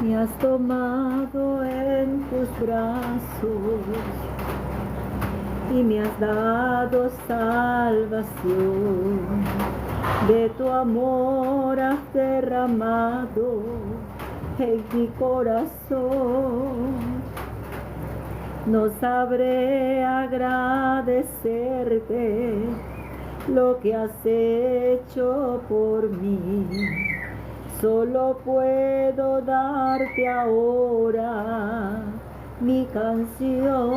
Me has tomado en tus brazos y me has dado salvación. De tu amor has derramado en mi corazón. No sabré agradecerte lo que has hecho por mí. Solo puedo darte ahora mi canción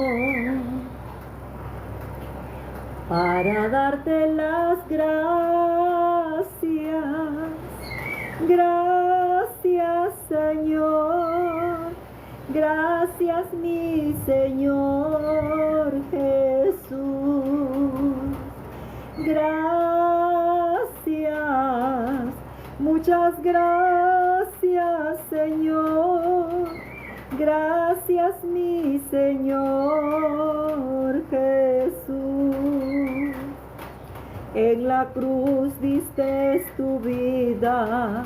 para darte las gracias. Gracias, Señor. Gracias, mi Señor Jesús. Gracias. Muchas gracias, Señor. Gracias, mi Señor Jesús. En la cruz diste tu vida,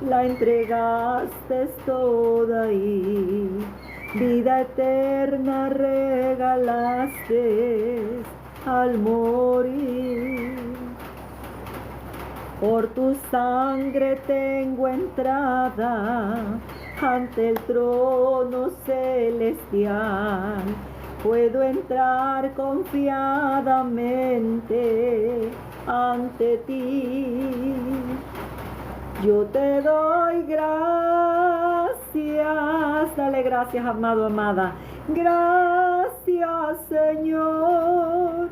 la entregaste toda y vida eterna regalaste al morir. Por tu sangre tengo entrada ante el trono celestial. Puedo entrar confiadamente ante ti. Yo te doy gracias. Dale gracias, amado, amada. Gracias, Señor.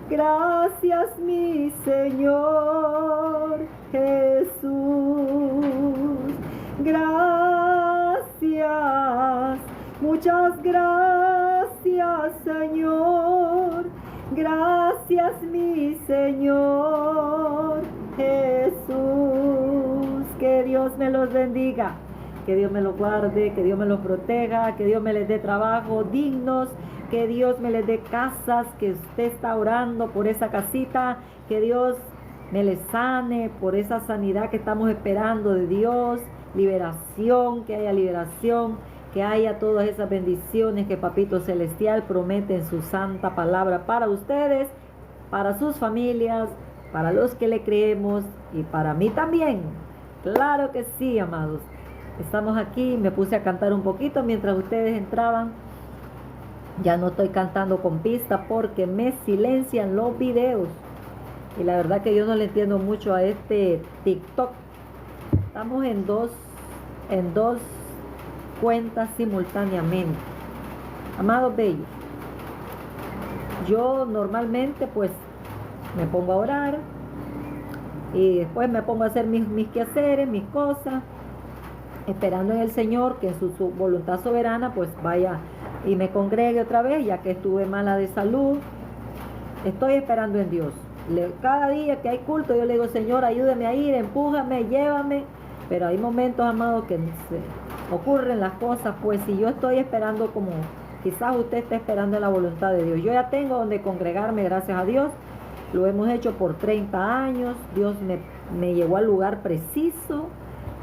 Gracias, mi Señor Jesús. Gracias. Muchas gracias, Señor. Gracias, mi Señor Jesús. Que Dios me los bendiga, que Dios me los guarde, que Dios me los proteja, que Dios me les dé trabajo dignos, que Dios me les dé casas, que usted está orando por esa casita, que Dios me les sane por esa sanidad que estamos esperando de Dios, liberación, que haya liberación, que haya todas esas bendiciones que Papito Celestial promete en su santa palabra para ustedes, para sus familias, para los que le creemos y para mí también. Claro que sí, amados. Estamos aquí, me puse a cantar un poquito mientras ustedes entraban. Ya no estoy cantando con pista porque me silencian los videos. Y la verdad que yo no le entiendo mucho a este TikTok. Estamos en dos cuentas simultáneamente. Amados bellos, yo normalmente pues me pongo a orar y después me pongo a hacer mis quehaceres, mis cosas, esperando en el Señor que en su voluntad soberana pues vaya y me congregue otra vez, ya que estuve mala de salud. Estoy esperando en Dios. Cada día que hay culto yo le digo: Señor, ayúdame a ir, empújame, llévame. Pero hay momentos, amados, que se ocurren las cosas, pues si yo estoy esperando como quizás usted está esperando en la voluntad de Dios. Yo ya tengo donde congregarme, gracias a Dios. Lo hemos hecho por 30 años. Dios me llevó al lugar preciso,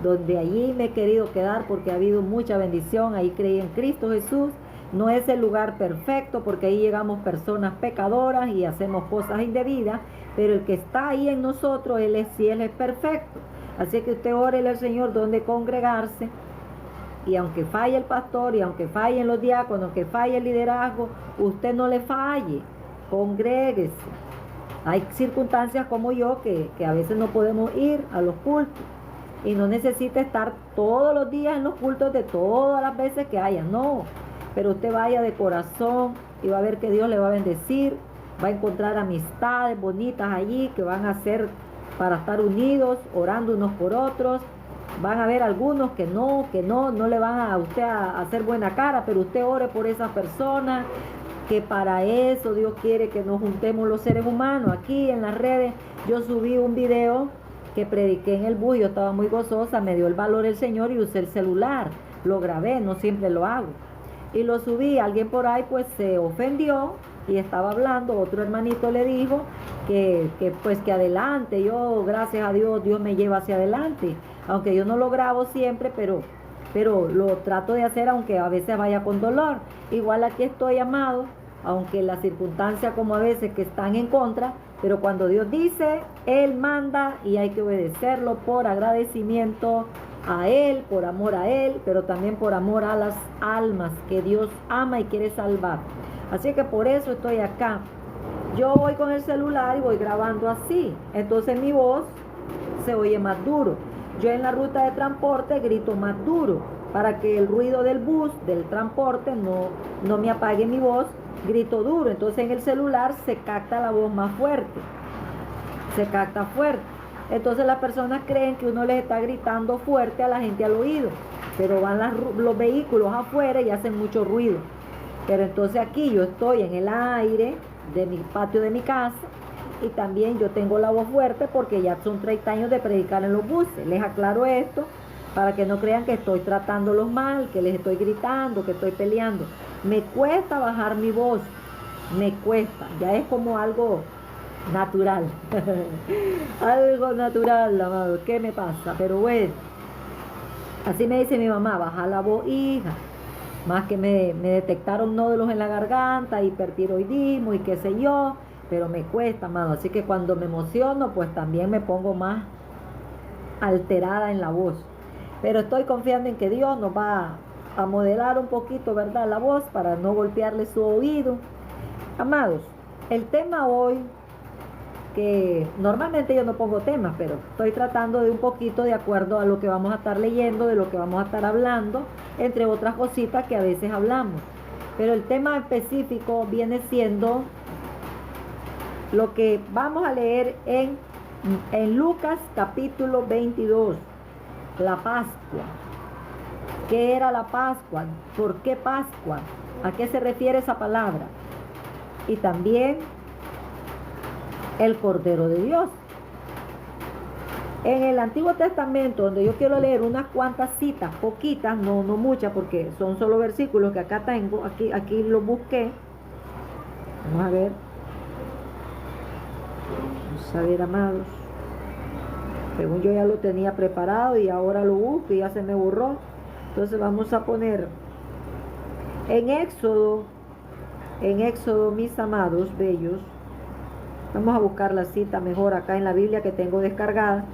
donde allí me he querido quedar porque ha habido mucha bendición. Ahí creí en Cristo Jesús. No es el lugar perfecto porque ahí llegamos personas pecadoras y hacemos cosas indebidas, pero el que está ahí en nosotros, Él es perfecto. Así que usted órele al Señor donde congregarse, y aunque falle el pastor, y aunque fallen los diáconos, aunque falle el liderazgo, usted no le falle, congréguese. Hay circunstancias como yo que a veces no podemos ir a los cultos, y no necesita estar todos los días en los cultos de todas las veces que haya, no. Pero usted vaya de corazón y va a ver que Dios le va a bendecir, va a encontrar amistades bonitas allí que van a ser para estar unidos, orando unos por otros. Van a haber algunos que no le van a usted a hacer buena cara, pero usted ore por esas personas, que para eso Dios quiere que nos juntemos los seres humanos. Aquí en las redes yo subí un video que prediqué en el bus, yo estaba muy gozosa, me dio el valor el Señor y usé el celular, lo grabé, no siempre lo hago. Y lo subí, alguien por ahí pues se ofendió y estaba hablando, otro hermanito le dijo que adelante, yo gracias a Dios, Dios me lleva hacia adelante, aunque yo no lo grabo siempre, pero pero lo trato de hacer aunque a veces vaya con dolor. Igual aquí estoy, amado, aunque las circunstancias como a veces que están en contra, pero cuando Dios dice, Él manda y hay que obedecerlo por agradecimiento a Él, por amor a Él, pero también por amor a las almas que Dios ama y quiere salvar. Así que por eso estoy acá. Yo voy con el celular y voy grabando así, entonces mi voz se oye más duro. Yo en la ruta de transporte grito más duro para que el ruido del bus, del transporte, no me apague mi voz, grito duro. Entonces en el celular se capta la voz más fuerte, se capta fuerte. Entonces las personas creen que uno les está gritando fuerte a la gente al oído, pero van los vehículos afuera y hacen mucho ruido. Pero entonces aquí yo estoy en el aire de mi patio de mi casa y también yo tengo la voz fuerte porque ya son 30 años de predicar en los buses. Les aclaro esto para que no crean que estoy tratándolos mal, que les estoy gritando, que estoy peleando. Me cuesta bajar mi voz, me cuesta, ya es como algo natural. Algo natural, amado, ¿qué me pasa? Pero bueno, así me dice mi mamá, baja la voz, hija. Más que me detectaron nódulos en la garganta, hipertiroidismo y qué sé yo, pero me cuesta, amado. Así que cuando me emociono, pues también me pongo más alterada en la voz. Pero estoy confiando en que Dios nos va a modelar un poquito, ¿verdad?, la voz para no golpearle su oído. Amados, el tema hoy, que normalmente yo no pongo temas, pero estoy tratando de un poquito de acuerdo a lo que vamos a estar leyendo, de lo que vamos a estar hablando, entre otras cositas que a veces hablamos. Pero el tema específico viene siendo lo que vamos a leer en Lucas capítulo 22, la Pascua. ¿Qué era la Pascua? ¿Por qué Pascua? ¿A qué se refiere esa palabra? Y también el Cordero de Dios. En el Antiguo Testamento, donde yo quiero leer unas cuantas citas, poquitas, no muchas, porque son solo versículos que acá tengo, aquí los busqué. Vamos a ver. Vamos a ver, amados. Según yo ya lo tenía preparado y ahora lo busco y ya se me borró. Entonces vamos a poner en Éxodo, mis amados bellos. Vamos a buscar la cita mejor acá en la Biblia que tengo descargada.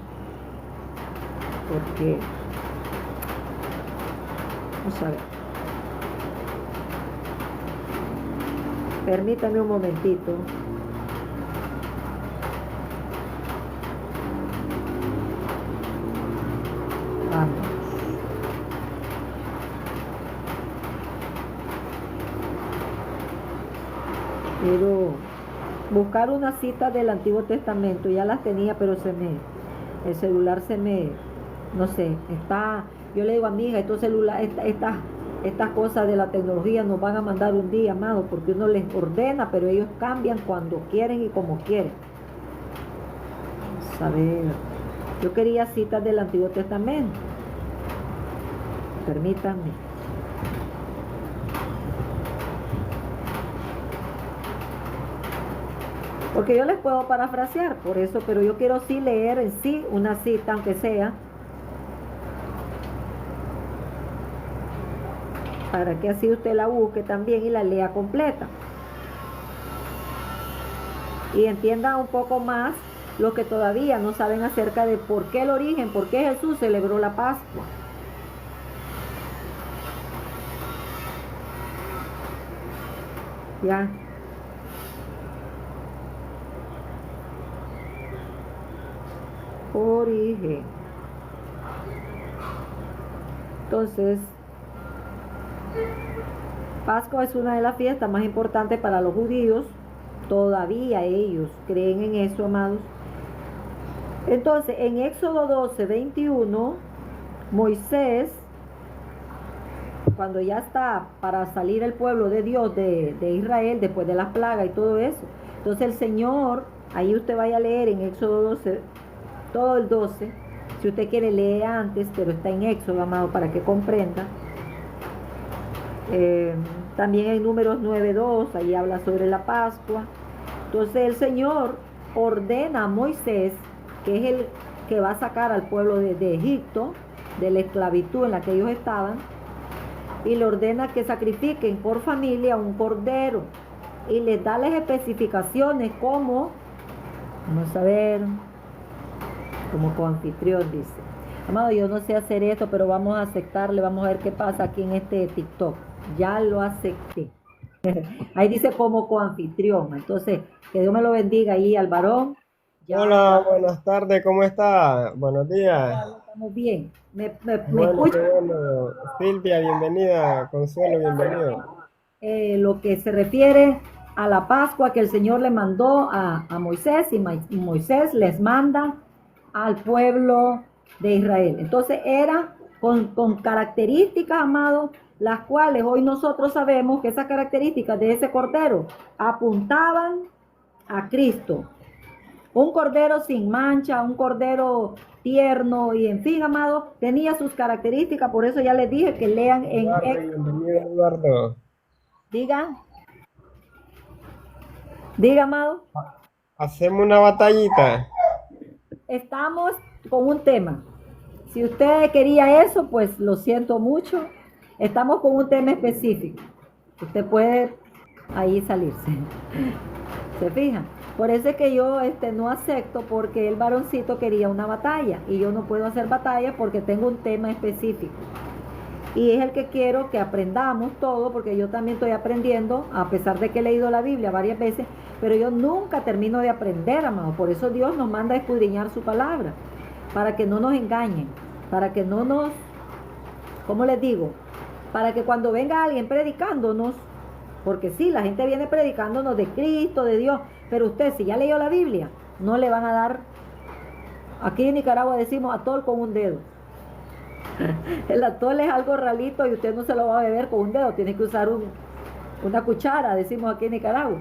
Porque, vamos a ver. Permítame un momentito. Vamos. Quiero buscar una cita del Antiguo Testamento. Ya las tenía, pero el celular no sé, yo le digo a mi hija, estos celulares, estas cosas de la tecnología nos van a mandar un día, amado, porque uno les ordena, pero ellos cambian cuando quieren y como quieren. Vamos a ver. Yo quería citas del Antiguo Testamento. Permítanme. Porque yo les puedo parafrasear, por eso, pero yo quiero sí leer en sí una cita, aunque sea, para que así usted la busque también y la lea completa. Y entienda un poco más los que todavía no saben acerca de por qué el origen, por qué Jesús celebró la Pascua. Ya. Origen. Entonces, Pascua es una de las fiestas más importantes para los judíos. Todavía ellos creen en eso, amados. Entonces, en Éxodo 12, 21, Moisés, cuando ya está para salir el pueblo de Dios de Israel, después de las plagas y todo eso, entonces el Señor, ahí usted vaya a leer en Éxodo 12, todo el 12, si usted quiere leer antes, pero está en Éxodo, amado, para que comprenda. También en Números 9:2, ahí habla sobre la Pascua. Entonces el Señor ordena a Moisés, que es el que va a sacar al pueblo de Egipto, de la esclavitud en la que ellos estaban, y le ordena que sacrifiquen por familia un cordero, y les da las especificaciones como, vamos a ver, como coanfitrión dice. Amado, yo no sé hacer esto, pero vamos a aceptarle, vamos a ver qué pasa aquí en este TikTok. Ya lo acepté. Ahí dice como coanfitrión. Entonces, que Dios me lo bendiga ahí al varón. Ya Hola, buenas tardes, ¿cómo está? Buenos días. estamos bien. Me Bueno, escucha qué bueno. Silvia, bienvenida. Consuelo, bienvenido. lo que se refiere a la Pascua que el Señor le mandó a Moisés, y Moisés les manda al pueblo de Israel. Entonces era con características, amados, las cuales hoy nosotros sabemos que esas características de ese cordero apuntaban a Cristo. Un cordero sin mancha, un cordero tierno y en fin, amado, tenía sus características, por eso ya les dije que lean en Eduardo, bienvenido, Eduardo. diga, diga, amado. Hacemos una batallita. Estamos con un tema. Si usted quería eso, pues lo siento mucho. Estamos con un tema específico. Usted puede ahí salirse. ¿Se fijan? Por eso es que yo no acepto, porque el varoncito quería una batalla y yo no puedo hacer batalla porque tengo un tema específico. Y es el que quiero que aprendamos todo, porque yo también estoy aprendiendo, a pesar de que he leído la Biblia varias veces, pero yo nunca termino de aprender, amado. Por eso Dios nos manda a escudriñar su palabra, para que no nos engañen, para que no nos, ¿cómo les digo? Para que cuando venga alguien predicándonos, porque sí, la gente viene predicándonos de Cristo, de Dios, pero usted si ya leyó la Biblia, no le van a dar, aquí en Nicaragua decimos atol con un dedo. El atol es algo ralito y usted no se lo va a beber con un dedo, tiene que usar una cuchara, decimos aquí en Nicaragua.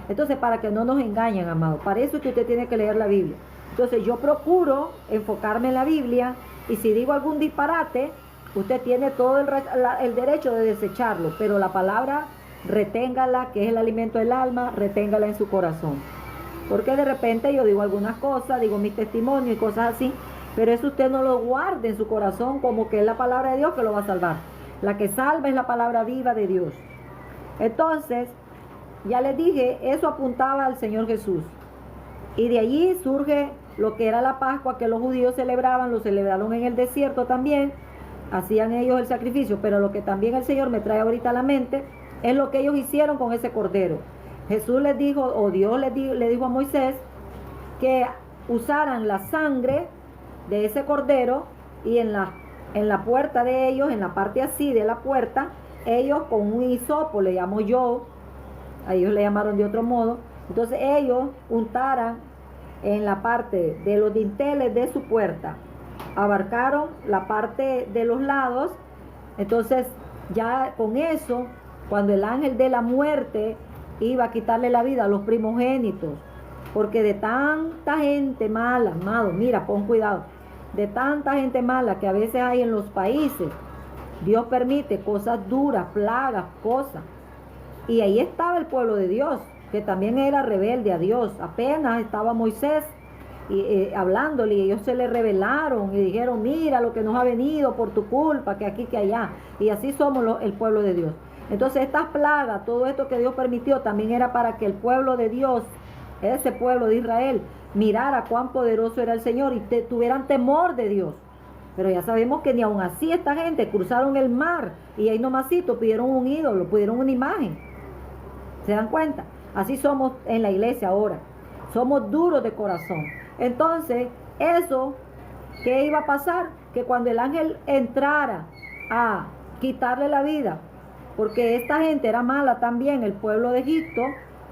Entonces, para que no nos engañen, amado, para eso es que usted tiene que leer la Biblia. Entonces, yo procuro enfocarme en la Biblia, y si digo algún disparate, usted tiene todo el derecho de desecharlo, pero la palabra reténgala, que es el alimento del alma, reténgala en su corazón. Porque de repente yo digo algunas cosas, digo mi testimonio y cosas así, pero eso usted no lo guarde en su corazón como que es la palabra de Dios que lo va a salvar. La que salva es la palabra viva de Dios. Entonces, ya les dije, eso apuntaba al Señor Jesús. Y de allí surge lo que era la Pascua, que los judíos celebraban, lo celebraron en el desierto también, hacían ellos el sacrificio, pero lo que también el Señor me trae ahorita a la mente es lo que ellos hicieron con ese cordero. Jesús les dijo, o Dios le dijo a Moisés, que usaran la sangre de ese cordero, y en la puerta de ellos, en la parte así de la puerta, ellos con un hisopo, le llamo yo, a ellos le llamaron de otro modo, entonces ellos untaran en la parte de los dinteles de su puerta, abarcaron la parte de los lados. Entonces ya con eso, cuando el ángel de la muerte iba a quitarle la vida a los primogénitos, porque de tanta gente mala, amado, mira, pon cuidado, de tanta gente mala que a veces hay en los países, Dios permite cosas duras, plagas, cosas. Y ahí estaba el pueblo de Dios, que también era rebelde a Dios. Apenas estaba Moisés hablándole, y ellos se le rebelaron y dijeron, mira lo que nos ha venido por tu culpa, que aquí, que allá. Y así somos el pueblo de Dios. Entonces estas plagas, todo esto que Dios permitió, también era para que el pueblo de Dios, ese pueblo de Israel, mirara cuán poderoso era el Señor y tuvieran temor de Dios. Pero ya sabemos que ni aun así esta gente cruzaron el mar y ahí nomasito pidieron un ídolo, pidieron una imagen. ¿Se dan cuenta? Así somos en la iglesia ahora. Somos duros de corazón. Entonces, eso, ¿qué iba a pasar? Que cuando el ángel entrara a quitarle la vida, porque esta gente era mala también, el pueblo de Egipto,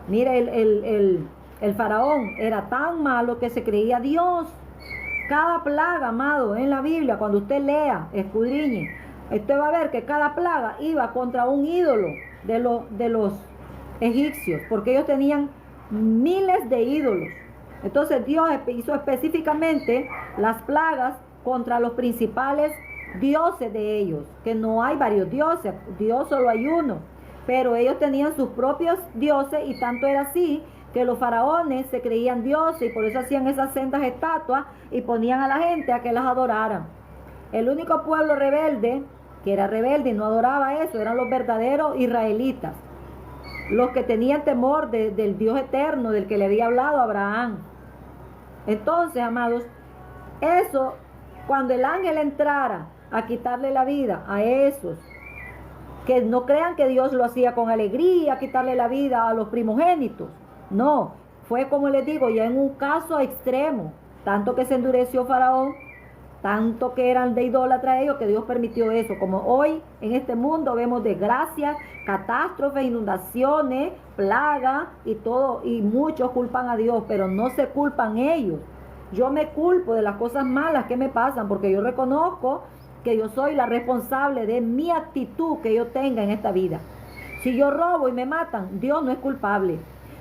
mire, el faraón era tan malo que se creía Dios. Cada plaga, amado, en la Biblia, cuando usted lea, escudriñe, usted va a ver que cada plaga iba contra un ídolo de los egipcios, porque ellos tenían miles de ídolos. Entonces Dios hizo específicamente las plagas contra los principales dioses de ellos, que no hay varios dioses, Dios solo hay uno, pero ellos tenían sus propios dioses, y tanto era así que los faraones se creían dioses, y por eso hacían esas sendas estatuas y ponían a la gente a que las adoraran. El único pueblo rebelde, que era rebelde y no adoraba eso, eran los verdaderos israelitas, los que tenían temor del Dios eterno, del que le había hablado a Abraham. Entonces, amados, eso, cuando el ángel entrara a quitarle la vida a esos, que no crean que Dios lo hacía con alegría, quitarle la vida a los primogénitos. No, fue como les digo, ya en un caso extremo, tanto que se endureció Faraón, tanto que eran de idólatra ellos, que Dios permitió eso. Como hoy en este mundo vemos desgracias, catástrofes, inundaciones, plagas y todo, y muchos culpan a Dios, pero no se culpan ellos. Yo me culpo de las cosas malas que me pasan, porque yo reconozco que yo soy la responsable de mi actitud que yo tenga en esta vida. Si yo robo y me matan, Dios no es culpable.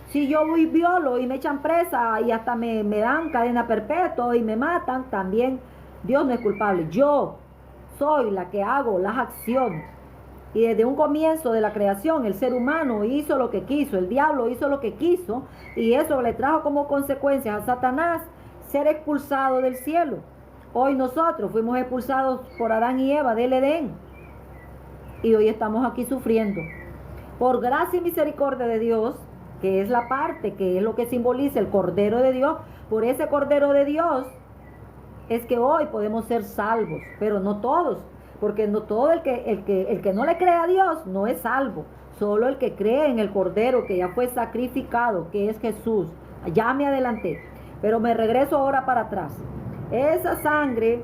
Si yo voy violo y me echan presa y hasta me dan cadena perpetua y me matan, también Dios no es culpable. Yo soy la que hago las acciones. Y desde un comienzo de la creación, el ser humano hizo lo que quiso, el diablo hizo lo que quiso, y eso le trajo como consecuencia a Satanás ser expulsado del cielo. Hoy nosotros fuimos expulsados por Adán y Eva del Edén, y hoy estamos aquí sufriendo. Por gracia y misericordia de Dios, que es la parte, que es lo que simboliza el Cordero de Dios, por ese Cordero de Dios es que hoy podemos ser salvos, pero no todos, porque no todo el que no le cree a Dios no es salvo, solo el que cree en el Cordero que ya fue sacrificado, que es Jesús. Ya me adelanté, pero me regreso ahora para atrás. Esa sangre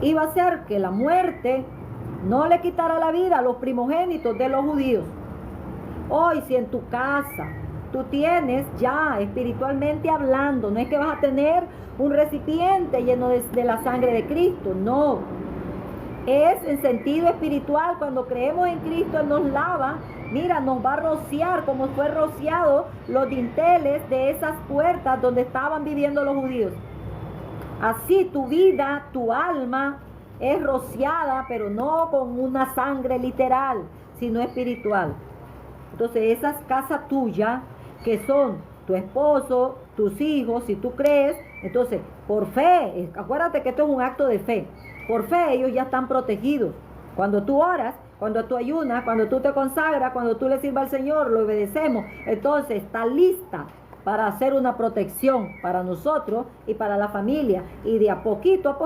iba a hacer que la muerte no le quitara la vida a los primogénitos de los judíos. Hoy, si en tu casa tú tienes ya espiritualmente hablando, no es que vas a tener un recipiente lleno de la sangre de Cristo, no. Es en sentido espiritual. Cuando creemos en Cristo, Él nos lava. Mira, nos va a rociar como fue rociado los dinteles de esas puertas donde estaban viviendo los judíos. Así tu vida, tu alma es rociada, pero no con una sangre literal, sino espiritual. Entonces esas casas tuyas, que son tu esposo, tus hijos, si tú crees, entonces por fe, acuérdate que esto es un acto de fe. Por fe ellos ya están protegidos. Cuando tú oras, cuando tú ayunas, cuando tú te consagras, cuando tú le sirvas al Señor, lo obedecemos, entonces está lista para hacer una protección para nosotros y para la familia. Y de a poquito,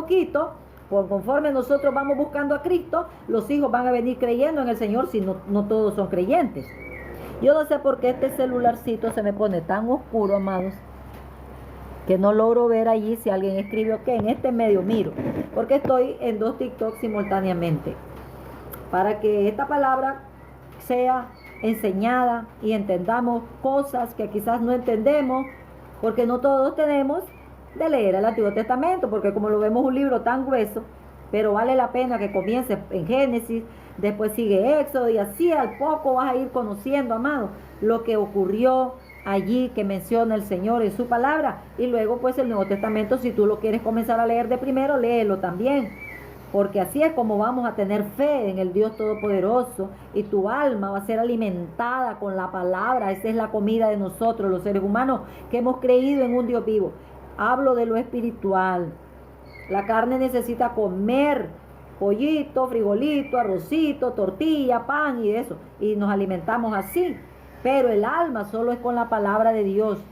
conforme nosotros vamos buscando a Cristo, los hijos van a venir creyendo en el Señor, si no todos son creyentes. Yo no sé por qué este celularcito se me pone tan oscuro, amados, que no logro ver allí si alguien escribió que en este medio miro, porque estoy en 2 TikToks simultáneamente, para que esta palabra sea enseñada y entendamos cosas que quizás no entendemos, porque no todos tenemos de leer el Antiguo Testamento, porque como lo vemos un libro tan grueso, pero vale la pena que comiences en Génesis, después sigue Éxodo, y así al poco vas a ir conociendo, amado, lo que ocurrió allí que menciona el Señor en su palabra. Y luego pues el Nuevo Testamento, si tú lo quieres comenzar a leer de primero, léelo también, porque así es como vamos a tener fe en el Dios Todopoderoso, y tu alma va a ser alimentada con la palabra. Esa es la comida de nosotros los seres humanos que hemos creído en un Dios vivo. Hablo de lo espiritual. La carne necesita comer pollito, frijolito, arrocito, tortilla, pan y eso, y nos alimentamos así. Pero el alma solo es con la palabra de Dios.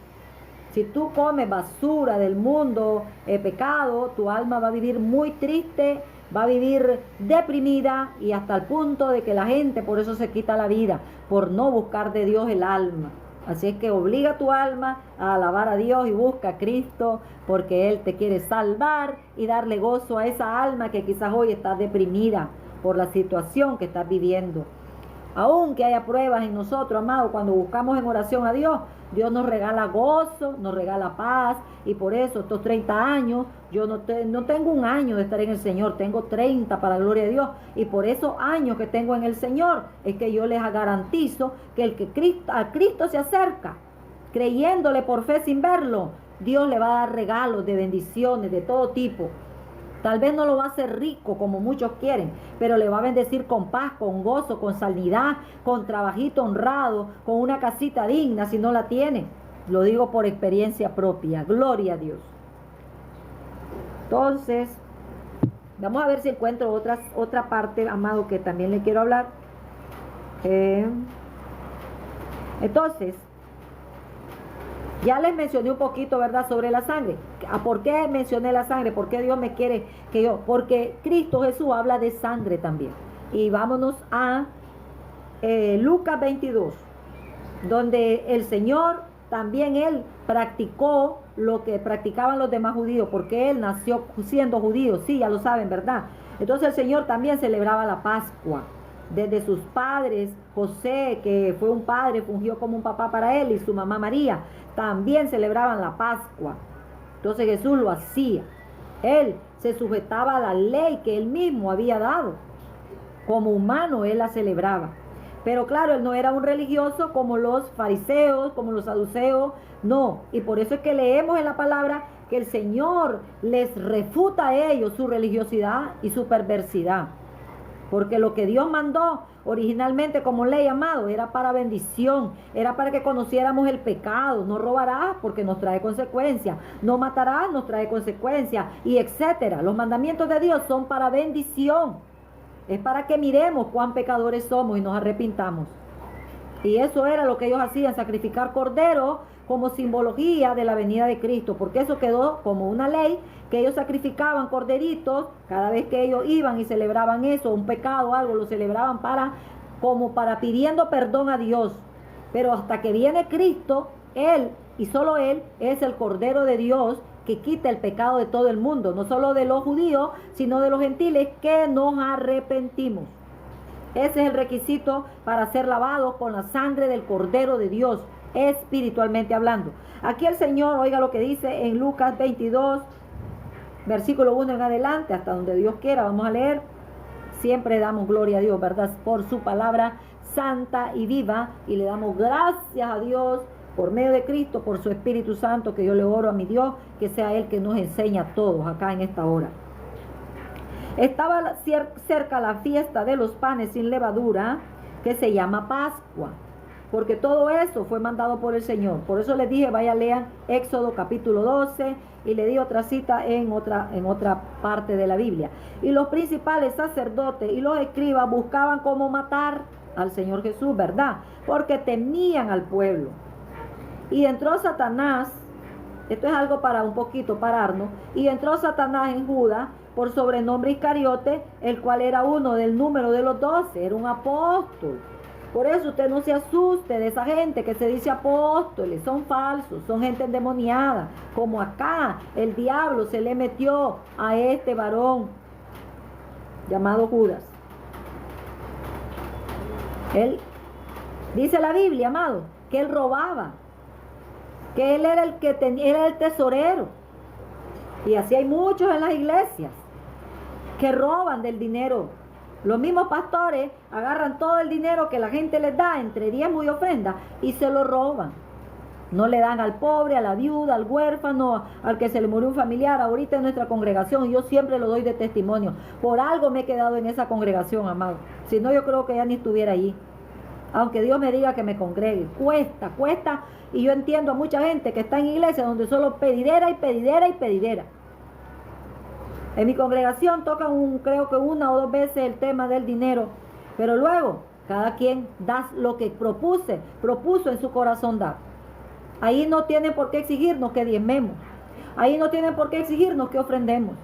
Si tú comes basura del mundo, pecado, tu alma va a vivir muy triste, va a vivir deprimida, y hasta el punto de que la gente por eso se quita la vida, por no buscar de Dios el alma. Así es que obliga a tu alma a alabar a Dios y busca a Cristo, porque Él te quiere salvar y darle gozo a esa alma que quizás hoy está deprimida por la situación que estás viviendo. Aunque haya pruebas en nosotros, amado, cuando buscamos en oración a Dios, Dios nos regala gozo, nos regala paz. Y por eso estos 30 años, yo no tengo un año de estar en el Señor, tengo 30 para la gloria de Dios. Y por esos años que tengo en el Señor, es que yo les garantizo que el que a Cristo se acerca, creyéndole por fe sin verlo, Dios le va a dar regalos de bendiciones de todo tipo. Tal vez no lo va a hacer rico como muchos quieren, pero le va a bendecir con paz, con gozo, con sanidad, con trabajito honrado, con una casita digna si no la tiene. Lo digo por experiencia propia. Gloria a Dios. Entonces, Vamos a ver si encuentro otra parte, amado, que también le quiero hablar. Entonces, ya les mencioné un poquito, ¿verdad?, sobre la sangre. ¿Por qué mencioné la sangre? ¿Por qué Dios me quiere que yo? Porque Cristo Jesús habla de sangre también. Y vámonos a Lucas 22, donde el Señor también Él practicó lo que practicaban los demás judíos, porque Él nació siendo judío, sí, ya lo saben, ¿verdad? Entonces el Señor también celebraba la Pascua. Desde sus padres, José, que fue un padre, fungió como un papá para Él, y su mamá María, también celebraban la Pascua. Entonces Jesús lo hacía. Él se sujetaba a la ley que Él mismo había dado. Como humano Él la celebraba. Pero claro, Él no era un religioso como los fariseos, como los saduceos, no. Y por eso es que leemos en la palabra que el Señor les refuta a ellos su religiosidad y su perversidad. Porque lo que Dios mandó originalmente como ley, amado, era para bendición, era para que conociéramos el pecado. No robarás porque nos trae consecuencias, no matarás, nos trae consecuencias, y etcétera. Los mandamientos de Dios son para bendición. Es para que miremos cuán pecadores somos y nos arrepintamos. Y eso era lo que ellos hacían, sacrificar corderos como simbología de la venida de Cristo, porque eso quedó como una ley, que ellos sacrificaban corderitos cada vez que ellos iban y celebraban eso, un pecado, algo, lo celebraban como para pidiendo perdón a Dios. Pero hasta que viene Cristo, Él y solo Él es el Cordero de Dios que quita el pecado de todo el mundo, no solo de los judíos, sino de los gentiles que nos arrepentimos. Ese es el requisito para ser lavados con la sangre del Cordero de Dios, espiritualmente hablando. Aquí el Señor, oiga lo que dice en Lucas 22, versículo 1 en adelante, hasta donde Dios quiera, vamos a leer. Siempre damos gloria a Dios, ¿verdad?, por su palabra santa y viva, y le damos gracias a Dios por medio de Cristo, por su Espíritu Santo, que yo le oro a mi Dios, que sea Él que nos enseña a todos acá en esta hora. Estaba cerca la fiesta de los panes sin levadura, que se llama Pascua, porque todo eso fue mandado por el Señor. Por eso les dije, vaya, lean Éxodo capítulo 12, y le di otra cita en otra parte de la Biblia. Y los principales sacerdotes y los escribas buscaban cómo matar al Señor Jesús, ¿verdad?, porque temían al pueblo. Y entró Satanás, esto es algo para un poquito pararnos, y entró Satanás en Judas, por sobrenombre Iscariote, el cual era uno del número de los 12, era un apóstol. Por eso usted no se asuste de esa gente que se dice apóstoles, son falsos, son gente endemoniada. Como acá el diablo se le metió a este varón llamado Judas. Él, dice la Biblia, amado, que él robaba, que él era era el tesorero. Y así hay muchos en las iglesias que roban del dinero. Los mismos pastores agarran todo el dinero que la gente les da entre diezmo y ofrenda y se lo roban. No le dan al pobre, a la viuda, al huérfano, al que se le murió un familiar. Ahorita en nuestra congregación, yo siempre lo doy de testimonio. Por algo me he quedado en esa congregación, amado. Si no, yo creo que ya ni estuviera allí. Aunque Dios me diga que me congregue. Cuesta. Y yo entiendo a mucha gente que está en iglesias donde solo pedidera y pedidera y pedidera. En mi congregación tocan creo que 1 o 2 veces el tema del dinero. Pero luego, cada quien da lo que propuso en su corazón dar. Ahí no tienen por qué exigirnos que diezmemos. Ahí no tienen por qué exigirnos que ofrendemos.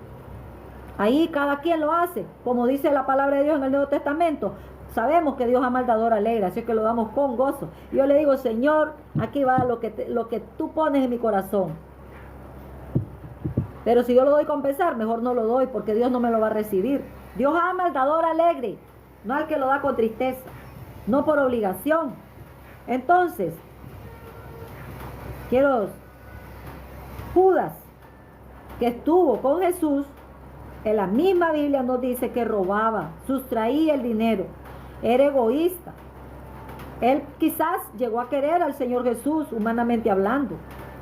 Ahí cada quien lo hace. Como dice la palabra de Dios en el Nuevo Testamento. Sabemos que Dios ama al dador alegre, así que lo damos con gozo. Yo le digo, Señor, aquí va lo que tú pones en mi corazón. Pero si yo lo doy con pesar, mejor no lo doy, porque Dios no me lo va a recibir. Dios ama al dador alegre, no al que lo da con tristeza, no por obligación. Entonces, Judas, que estuvo con Jesús, en la misma Biblia nos dice que robaba, sustraía el dinero, era egoísta. Él quizás llegó a querer al Señor Jesús, humanamente hablando.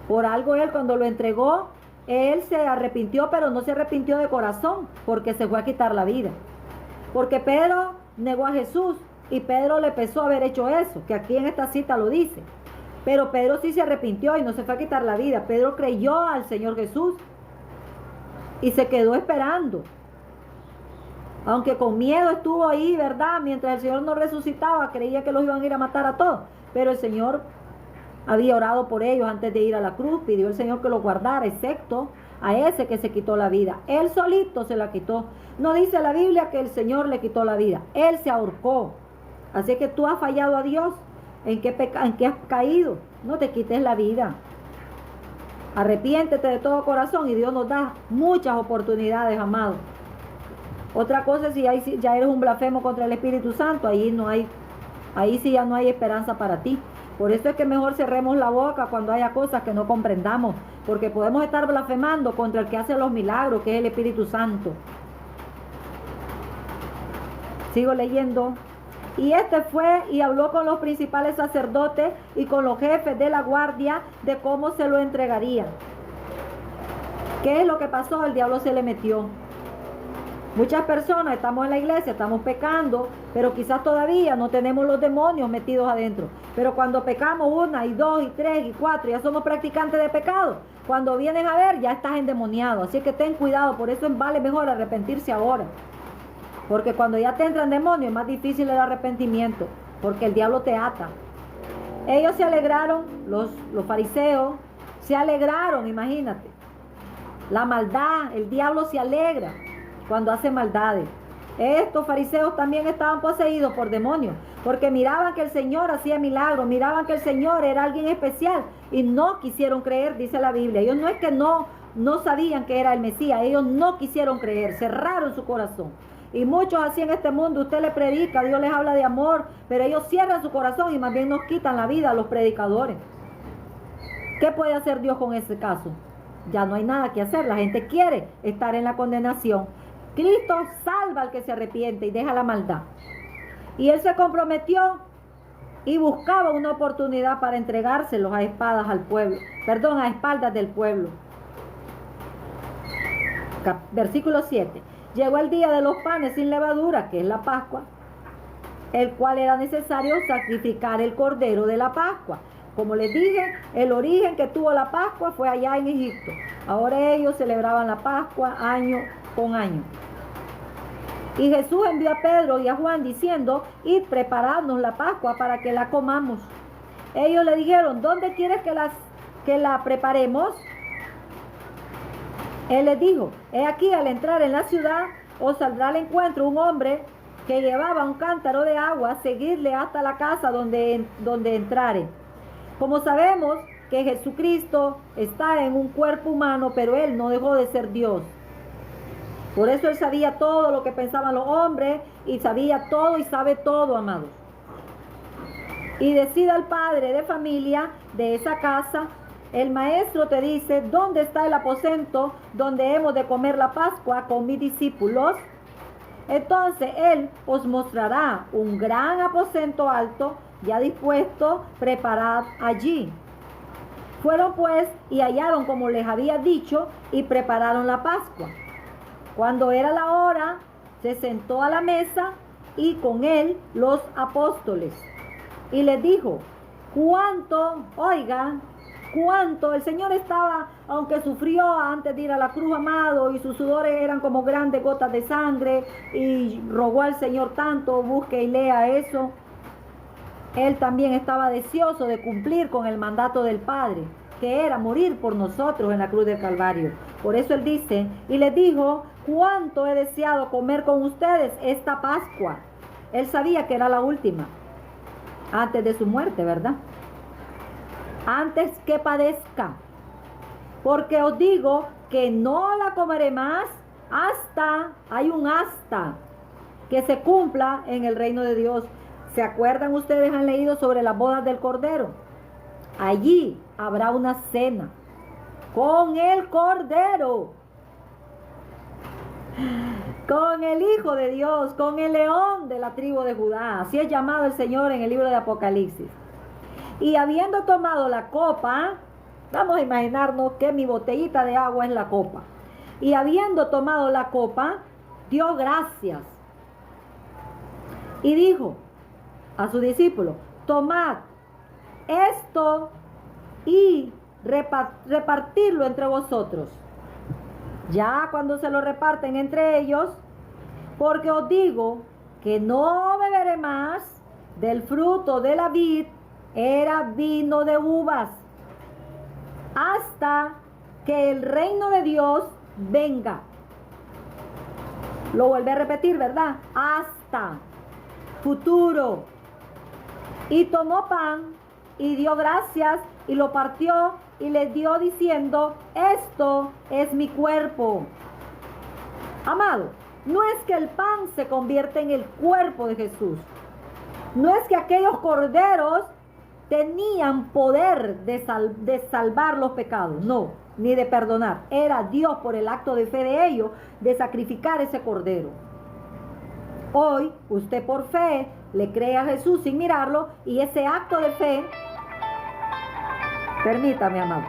Por algo él, cuando lo entregó, él se arrepintió, pero no se arrepintió de corazón, porque se fue a quitar la vida. Porque Pedro negó a Jesús, y Pedro le pesó haber hecho eso, que aquí en esta cita lo dice. Pero Pedro sí se arrepintió y no se fue a quitar la vida. Pedro creyó al Señor Jesús y se quedó esperando Aunque con miedo estuvo ahí, ¿verdad? Mientras el Señor no resucitaba, creía que los iban a ir a matar a todos. Pero el Señor había orado por ellos antes de ir a la cruz, pidió al Señor que los guardara, excepto a ese que se quitó la vida. Él solito se la quitó. No dice la Biblia que el Señor le quitó la vida. Él se ahorcó. Así que tú has fallado a Dios. ¿En qué has caído? No te quites la vida. Arrepiéntete de todo corazón y Dios nos da muchas oportunidades, amados. Otra cosa es si ya eres un blasfemo contra el Espíritu Santo, ahí sí ya no hay esperanza para ti. Por eso es que mejor cerremos la boca cuando haya cosas que no comprendamos, porque podemos estar blasfemando contra el que hace los milagros, que es el Espíritu Santo. Sigo leyendo. Y este fue y habló con los principales sacerdotes y con los jefes de la guardia de cómo se lo entregarían. ¿Qué es lo que pasó? El diablo se le metió. Muchas personas estamos en la iglesia, estamos pecando, pero quizás todavía no tenemos los demonios metidos adentro. Pero cuando pecamos 1 y 2 y 3 y 4, ya somos practicantes de pecado. Cuando vienes a ver, ya estás endemoniado. Así que ten cuidado, por eso vale mejor arrepentirse ahora. Porque cuando ya te entran demonios es más difícil el arrepentimiento, porque el diablo te ata. Ellos se alegraron, los fariseos se alegraron, imagínate. La maldad, el diablo se alegra cuando hace maldades. Estos fariseos también estaban poseídos por demonios, porque miraban que el Señor hacía milagros, miraban que el Señor era alguien especial y no quisieron creer, dice la Biblia. Ellos no es que no sabían que era el Mesías, ellos no quisieron creer, cerraron su corazón. Y muchos así en este mundo, usted le predica, Dios les habla de amor, pero ellos cierran su corazón y más bien nos quitan la vida a los predicadores. ¿Qué puede hacer Dios con ese caso? Ya no hay nada que hacer, la gente quiere estar en la condenación. Cristo salva al que se arrepiente y deja la maldad. Y él se comprometió y buscaba una oportunidad para entregárselos a espaldas del pueblo. Versículo 7. Llegó el día de los panes sin levadura, que es la Pascua, el cual era necesario sacrificar el cordero de la Pascua. Como les dije, el origen que tuvo la Pascua fue allá en Egipto. Ahora ellos celebraban la Pascua año con año. Y Jesús envió a Pedro y a Juan diciendo: id, preparadnos la Pascua para que la comamos. Ellos le dijeron: ¿dónde quieres que la preparemos? Él les dijo: he aquí, al entrar en la ciudad, os saldrá al encuentro un hombre que llevaba un cántaro de agua, seguidle hasta la casa donde entrare. Como sabemos que Jesucristo está en un cuerpo humano, pero él no dejó de ser Dios. Por eso él sabía todo lo que pensaban los hombres, y sabía todo y sabe todo, amados. Y decida al padre de familia de esa casa: el maestro te dice, ¿dónde está el aposento donde hemos de comer la Pascua con mis discípulos? Entonces él os mostrará un gran aposento alto, ya dispuesto, preparad allí. Fueron pues y hallaron como les había dicho, y prepararon la Pascua. Cuando era la hora, se sentó a la mesa y con él los apóstoles. Y les dijo: cuánto el Señor estaba, aunque sufrió antes de ir a la cruz, amado, y sus sudores eran como grandes gotas de sangre, y rogó al Señor tanto, busque y lea eso. Él también estaba deseoso de cumplir con el mandato del Padre, que era morir por nosotros en la cruz del Calvario. Por eso él dice, y les dijo: cuánto he deseado comer con ustedes esta Pascua. Él sabía que era la última, antes de su muerte, ¿verdad? Antes que padezca. Porque os digo que no la comeré más hay un hasta que se cumpla en el reino de Dios. ¿Se acuerdan? Ustedes han leído sobre las bodas del Cordero. Allí habrá una cena con el Cordero, con el Hijo de Dios, con el león de la tribu de Judá. Así es llamado el Señor en el libro de Apocalipsis. Y habiendo tomado la copa, vamos a imaginarnos que mi botellita de agua es la copa. Y habiendo tomado la copa, dio gracias. Y dijo a sus discípulos: tomad esto y repartirlo entre vosotros. Ya cuando se lo reparten entre ellos, Porque os digo que no beberé más del fruto de la vid, era vino de uvas, hasta que el reino de Dios venga. Lo vuelve a repetir, ¿verdad? Hasta, futuro. Y tomó pan y dio gracias y lo partió y les dio diciendo, esto es mi cuerpo. Amado, no es que el pan se convierte en el cuerpo de Jesús. No es que aquellos corderos tenían poder de salvar los pecados, no, ni de perdonar. Era Dios por el acto de fe de ellos de sacrificar ese cordero. Hoy usted por fe le cree a Jesús sin mirarlo y ese acto de fe, permítame, amado,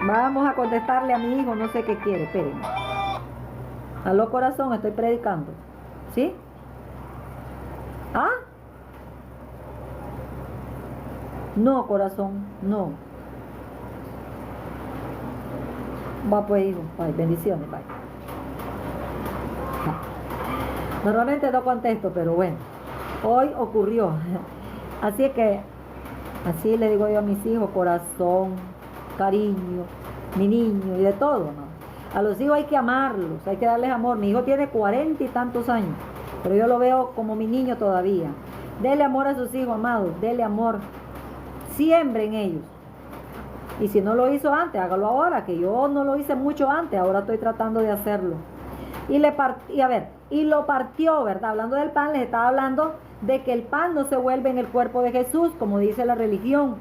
vamos a contestarle a mi hijo, no sé qué quiere, espérenme. Aló, corazón, estoy predicando, ¿sí? ¿Ah? No, corazón, no. Va pues, hijo, bye, bendiciones, bye. Normalmente no contesto, pero bueno, hoy ocurrió. Así es que, así le digo yo a mis hijos, corazón, cariño, mi niño y de todo, ¿no? A los hijos hay que amarlos, hay que darles amor. Mi hijo tiene 40 y tantos años, pero yo lo veo como mi niño todavía. Dele amor a sus hijos, amados, dele amor. Siembre en ellos. Y si no lo hizo antes, hágalo ahora, que yo no lo hice mucho antes, ahora estoy tratando de hacerlo. Y lo partió, ¿verdad? Hablando del pan, les estaba hablando de que el pan no se vuelve en el cuerpo de Jesús, como dice la religión.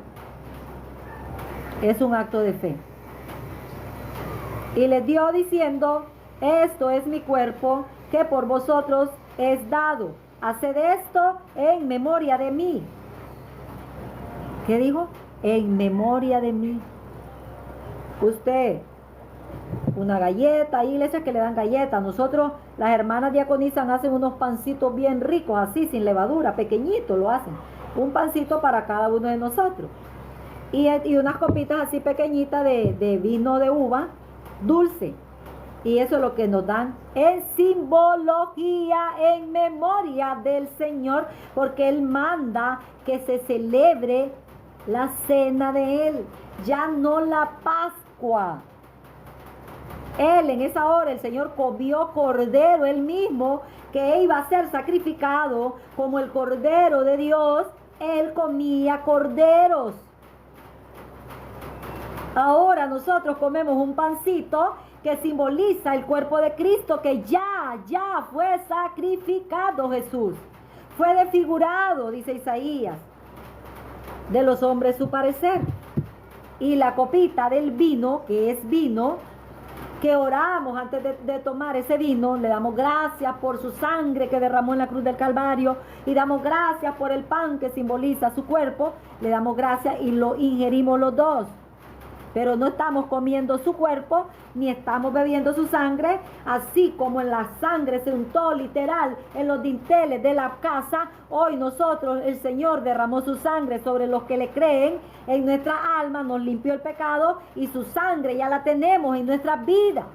Es un acto de fe. Y les dio diciendo, esto es mi cuerpo, que por vosotros es dado. Haced esto en memoria de mí. ¿Qué dijo? En memoria de mí. Usted, una galleta, hay iglesias que le dan galletas. Nosotros, las hermanas diaconisas, hacen unos pancitos bien ricos, así, sin levadura, pequeñitos lo hacen. Un pancito para cada uno de nosotros. Y unas copitas así pequeñitas de vino de uva, dulce. Y eso es lo que nos dan en simbología, en memoria del Señor, porque Él manda que se celebre la cena de Él, ya no la Pascua. Él, en esa hora, el Señor comió cordero, Él mismo, que iba a ser sacrificado como el cordero de Dios. Él comía corderos. Ahora nosotros comemos un pancito que simboliza el cuerpo de Cristo, que ya fue sacrificado Jesús. Fue desfigurado, dice Isaías, de los hombres su parecer. Y la copita del vino, que es vino, que oramos antes de tomar ese vino, le damos gracias por su sangre que derramó en la cruz del Calvario, y damos gracias por el pan que simboliza su cuerpo, le damos gracias y lo ingerimos los dos. Pero no estamos comiendo su cuerpo, ni estamos bebiendo su sangre, así como en la sangre se untó literal en los dinteles de la casa. Hoy nosotros, el Señor derramó su sangre sobre los que le creen, en nuestra alma nos limpió el pecado y su sangre ya la tenemos en nuestra vida.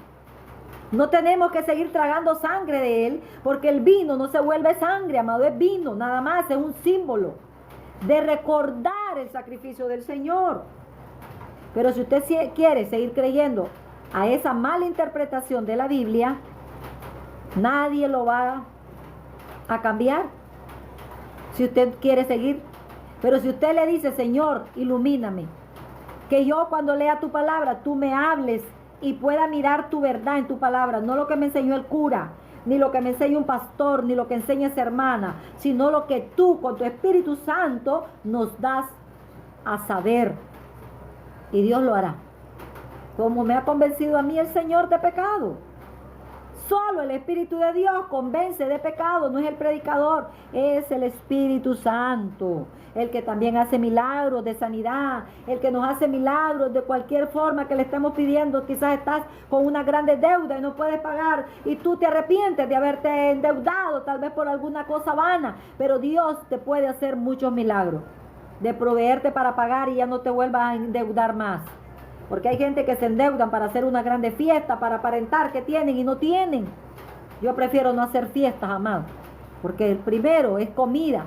No tenemos que seguir tragando sangre de Él, porque el vino no se vuelve sangre, amado, es vino, nada más, es un símbolo de recordar el sacrificio del Señor. Pero si usted quiere seguir creyendo a esa mala interpretación de la Biblia, nadie lo va a cambiar. Si usted quiere seguir. Pero si usted le dice, Señor, ilumíname, que yo cuando lea tu palabra, tú me hables y pueda mirar tu verdad en tu palabra, no lo que me enseñó el cura, ni lo que me enseña un pastor, ni lo que enseña esa hermana, sino lo que tú con tu Espíritu Santo nos das a saber. Y Dios lo hará. Como me ha convencido a mí el Señor de pecado. Solo el Espíritu de Dios convence de pecado, no es el predicador, es el Espíritu Santo, el que también hace milagros de sanidad, el que nos hace milagros de cualquier forma que le estemos pidiendo. Quizás estás con una grande deuda y no puedes pagar y tú te arrepientes de haberte endeudado, tal vez por alguna cosa vana, pero Dios te puede hacer muchos milagros, de proveerte para pagar y ya no te vuelvas a endeudar más. Porque hay gente que se endeudan para hacer una grande fiesta, para aparentar que tienen y no tienen. Yo prefiero no hacer fiestas, amado, porque el primero es comida,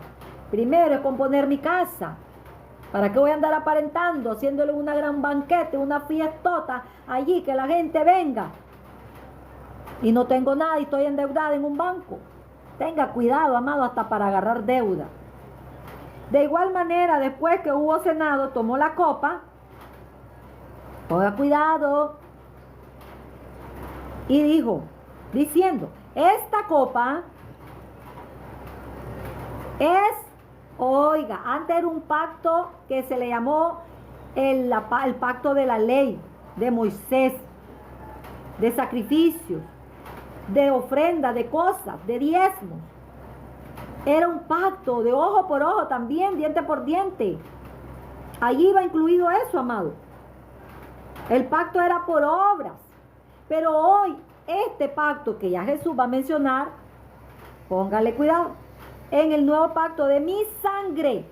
primero es componer mi casa. ¿Para qué voy a andar aparentando, haciéndole una gran banquete, una fiestota allí, que la gente venga? Y no tengo nada y estoy endeudada en un banco. Tenga cuidado, amado, hasta para agarrar deuda. De igual manera, después que hubo cenado, tomó la copa. Ponga cuidado. Y dijo, diciendo, esta copa es, oiga, antes era un pacto que se le llamó el pacto de la ley, de Moisés, de sacrificios, de ofrenda, de cosas, de diezmos. Era un pacto de ojo por ojo también, diente por diente. Allí iba incluido eso, amado. El pacto era por obras. Pero hoy, este pacto que ya Jesús va a mencionar, póngale cuidado, en el nuevo pacto de mi sangre.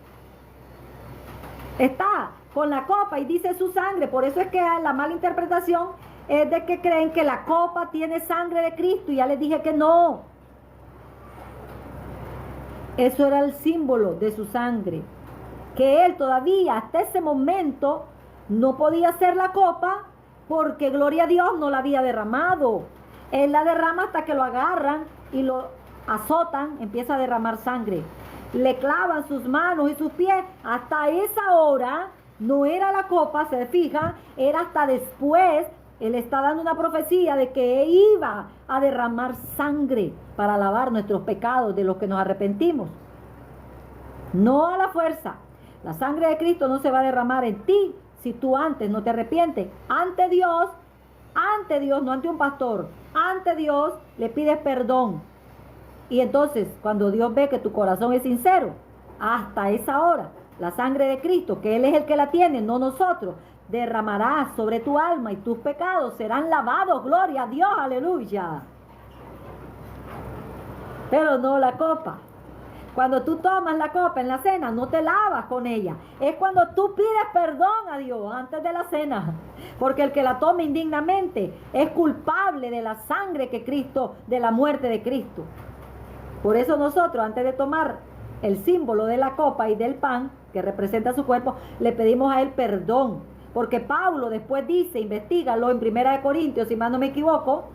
Está con la copa y dice su sangre. Por eso es que la mala interpretación es de que creen que la copa tiene sangre de Cristo. Y ya les dije que no. Eso era el símbolo de su sangre. Que él todavía hasta ese momento no podía hacer la copa porque, gloria a Dios, no la había derramado. Él la derrama hasta que lo agarran y lo azotan, empieza a derramar sangre. Le clavan sus manos y sus pies. Hasta esa hora no era la copa, se fija, era hasta después. Él está dando una profecía de que iba a derramar sangre para lavar nuestros pecados de los que nos arrepentimos. No a la fuerza. La sangre de Cristo no se va a derramar en ti si tú antes no te arrepientes. Ante Dios, no ante un pastor, ante Dios le pides perdón. Y entonces, cuando Dios ve que tu corazón es sincero, hasta esa hora, la sangre de Cristo, que Él es el que la tiene, no nosotros, derramará sobre tu alma y tus pecados serán lavados. Gloria a Dios, aleluya. Pero no la copa. Cuando tú tomas la copa en la cena, no te lavas con ella. Es cuando tú pides perdón a Dios antes de la cena. Porque el que la tome indignamente es culpable de la sangre que Cristo, de la muerte de Cristo. Por eso nosotros, antes de tomar el símbolo de la copa y del pan, que representa su cuerpo, le pedimos a Él perdón. Porque Pablo después dice, investígalo en 1 Corintios, si más no me equivoco,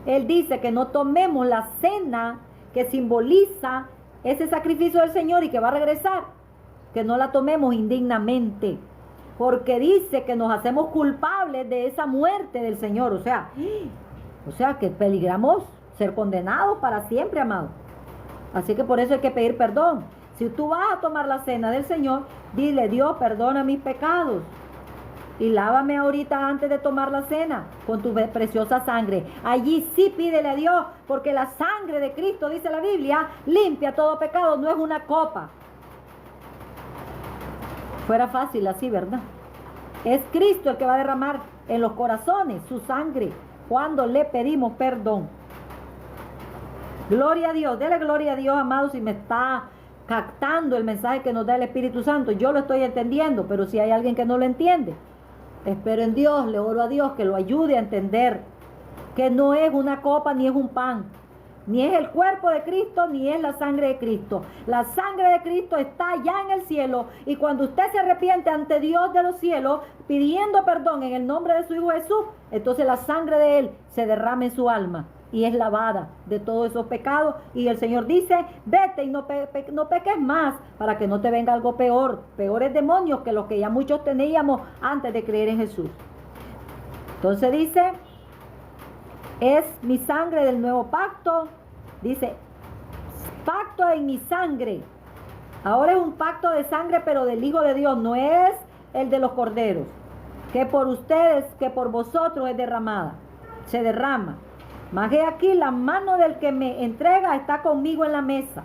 él dice que no tomemos la cena que simboliza ese sacrificio del Señor y que va a regresar, que no la tomemos indignamente, porque dice que nos hacemos culpables de esa muerte del Señor. O sea que peligramos ser condenados para siempre, amado. Así que por eso hay que pedir perdón. Si tú vas a tomar la cena del Señor, dile: Dios, perdona mis pecados y lávame ahorita antes de tomar la cena con tu preciosa sangre. Allí sí pídele a Dios, porque la sangre de Cristo, dice la Biblia, limpia todo pecado. No es una copa. Fuera fácil así, ¿verdad? Es Cristo el que va a derramar en los corazones su sangre cuando le pedimos perdón. Gloria a Dios. Dele gloria a Dios, amado, si me está captando el mensaje que nos da el Espíritu Santo. Yo lo estoy entendiendo, pero si hay alguien que no lo entiende, espero en Dios, le oro a Dios que lo ayude a entender que no es una copa ni es un pan, ni es el cuerpo de Cristo, ni es la sangre de Cristo. La sangre de Cristo está ya en el cielo, y cuando usted se arrepiente ante Dios de los cielos, pidiendo perdón en el nombre de su Hijo Jesús, entonces la sangre de Él se derrama en su alma y es lavada de todos esos pecados. Y el Señor dice: vete y no peques más, para que no te venga algo peor, peores demonios que los que ya muchos teníamos antes de creer en Jesús. Entonces dice: es mi sangre del nuevo pacto. Dice: pacto en mi sangre. Ahora es un pacto de sangre, pero del Hijo de Dios, no es el de los corderos, que por ustedes, que por vosotros es derramada, se derrama. Mas he aquí, la mano del que me entrega está conmigo en la mesa.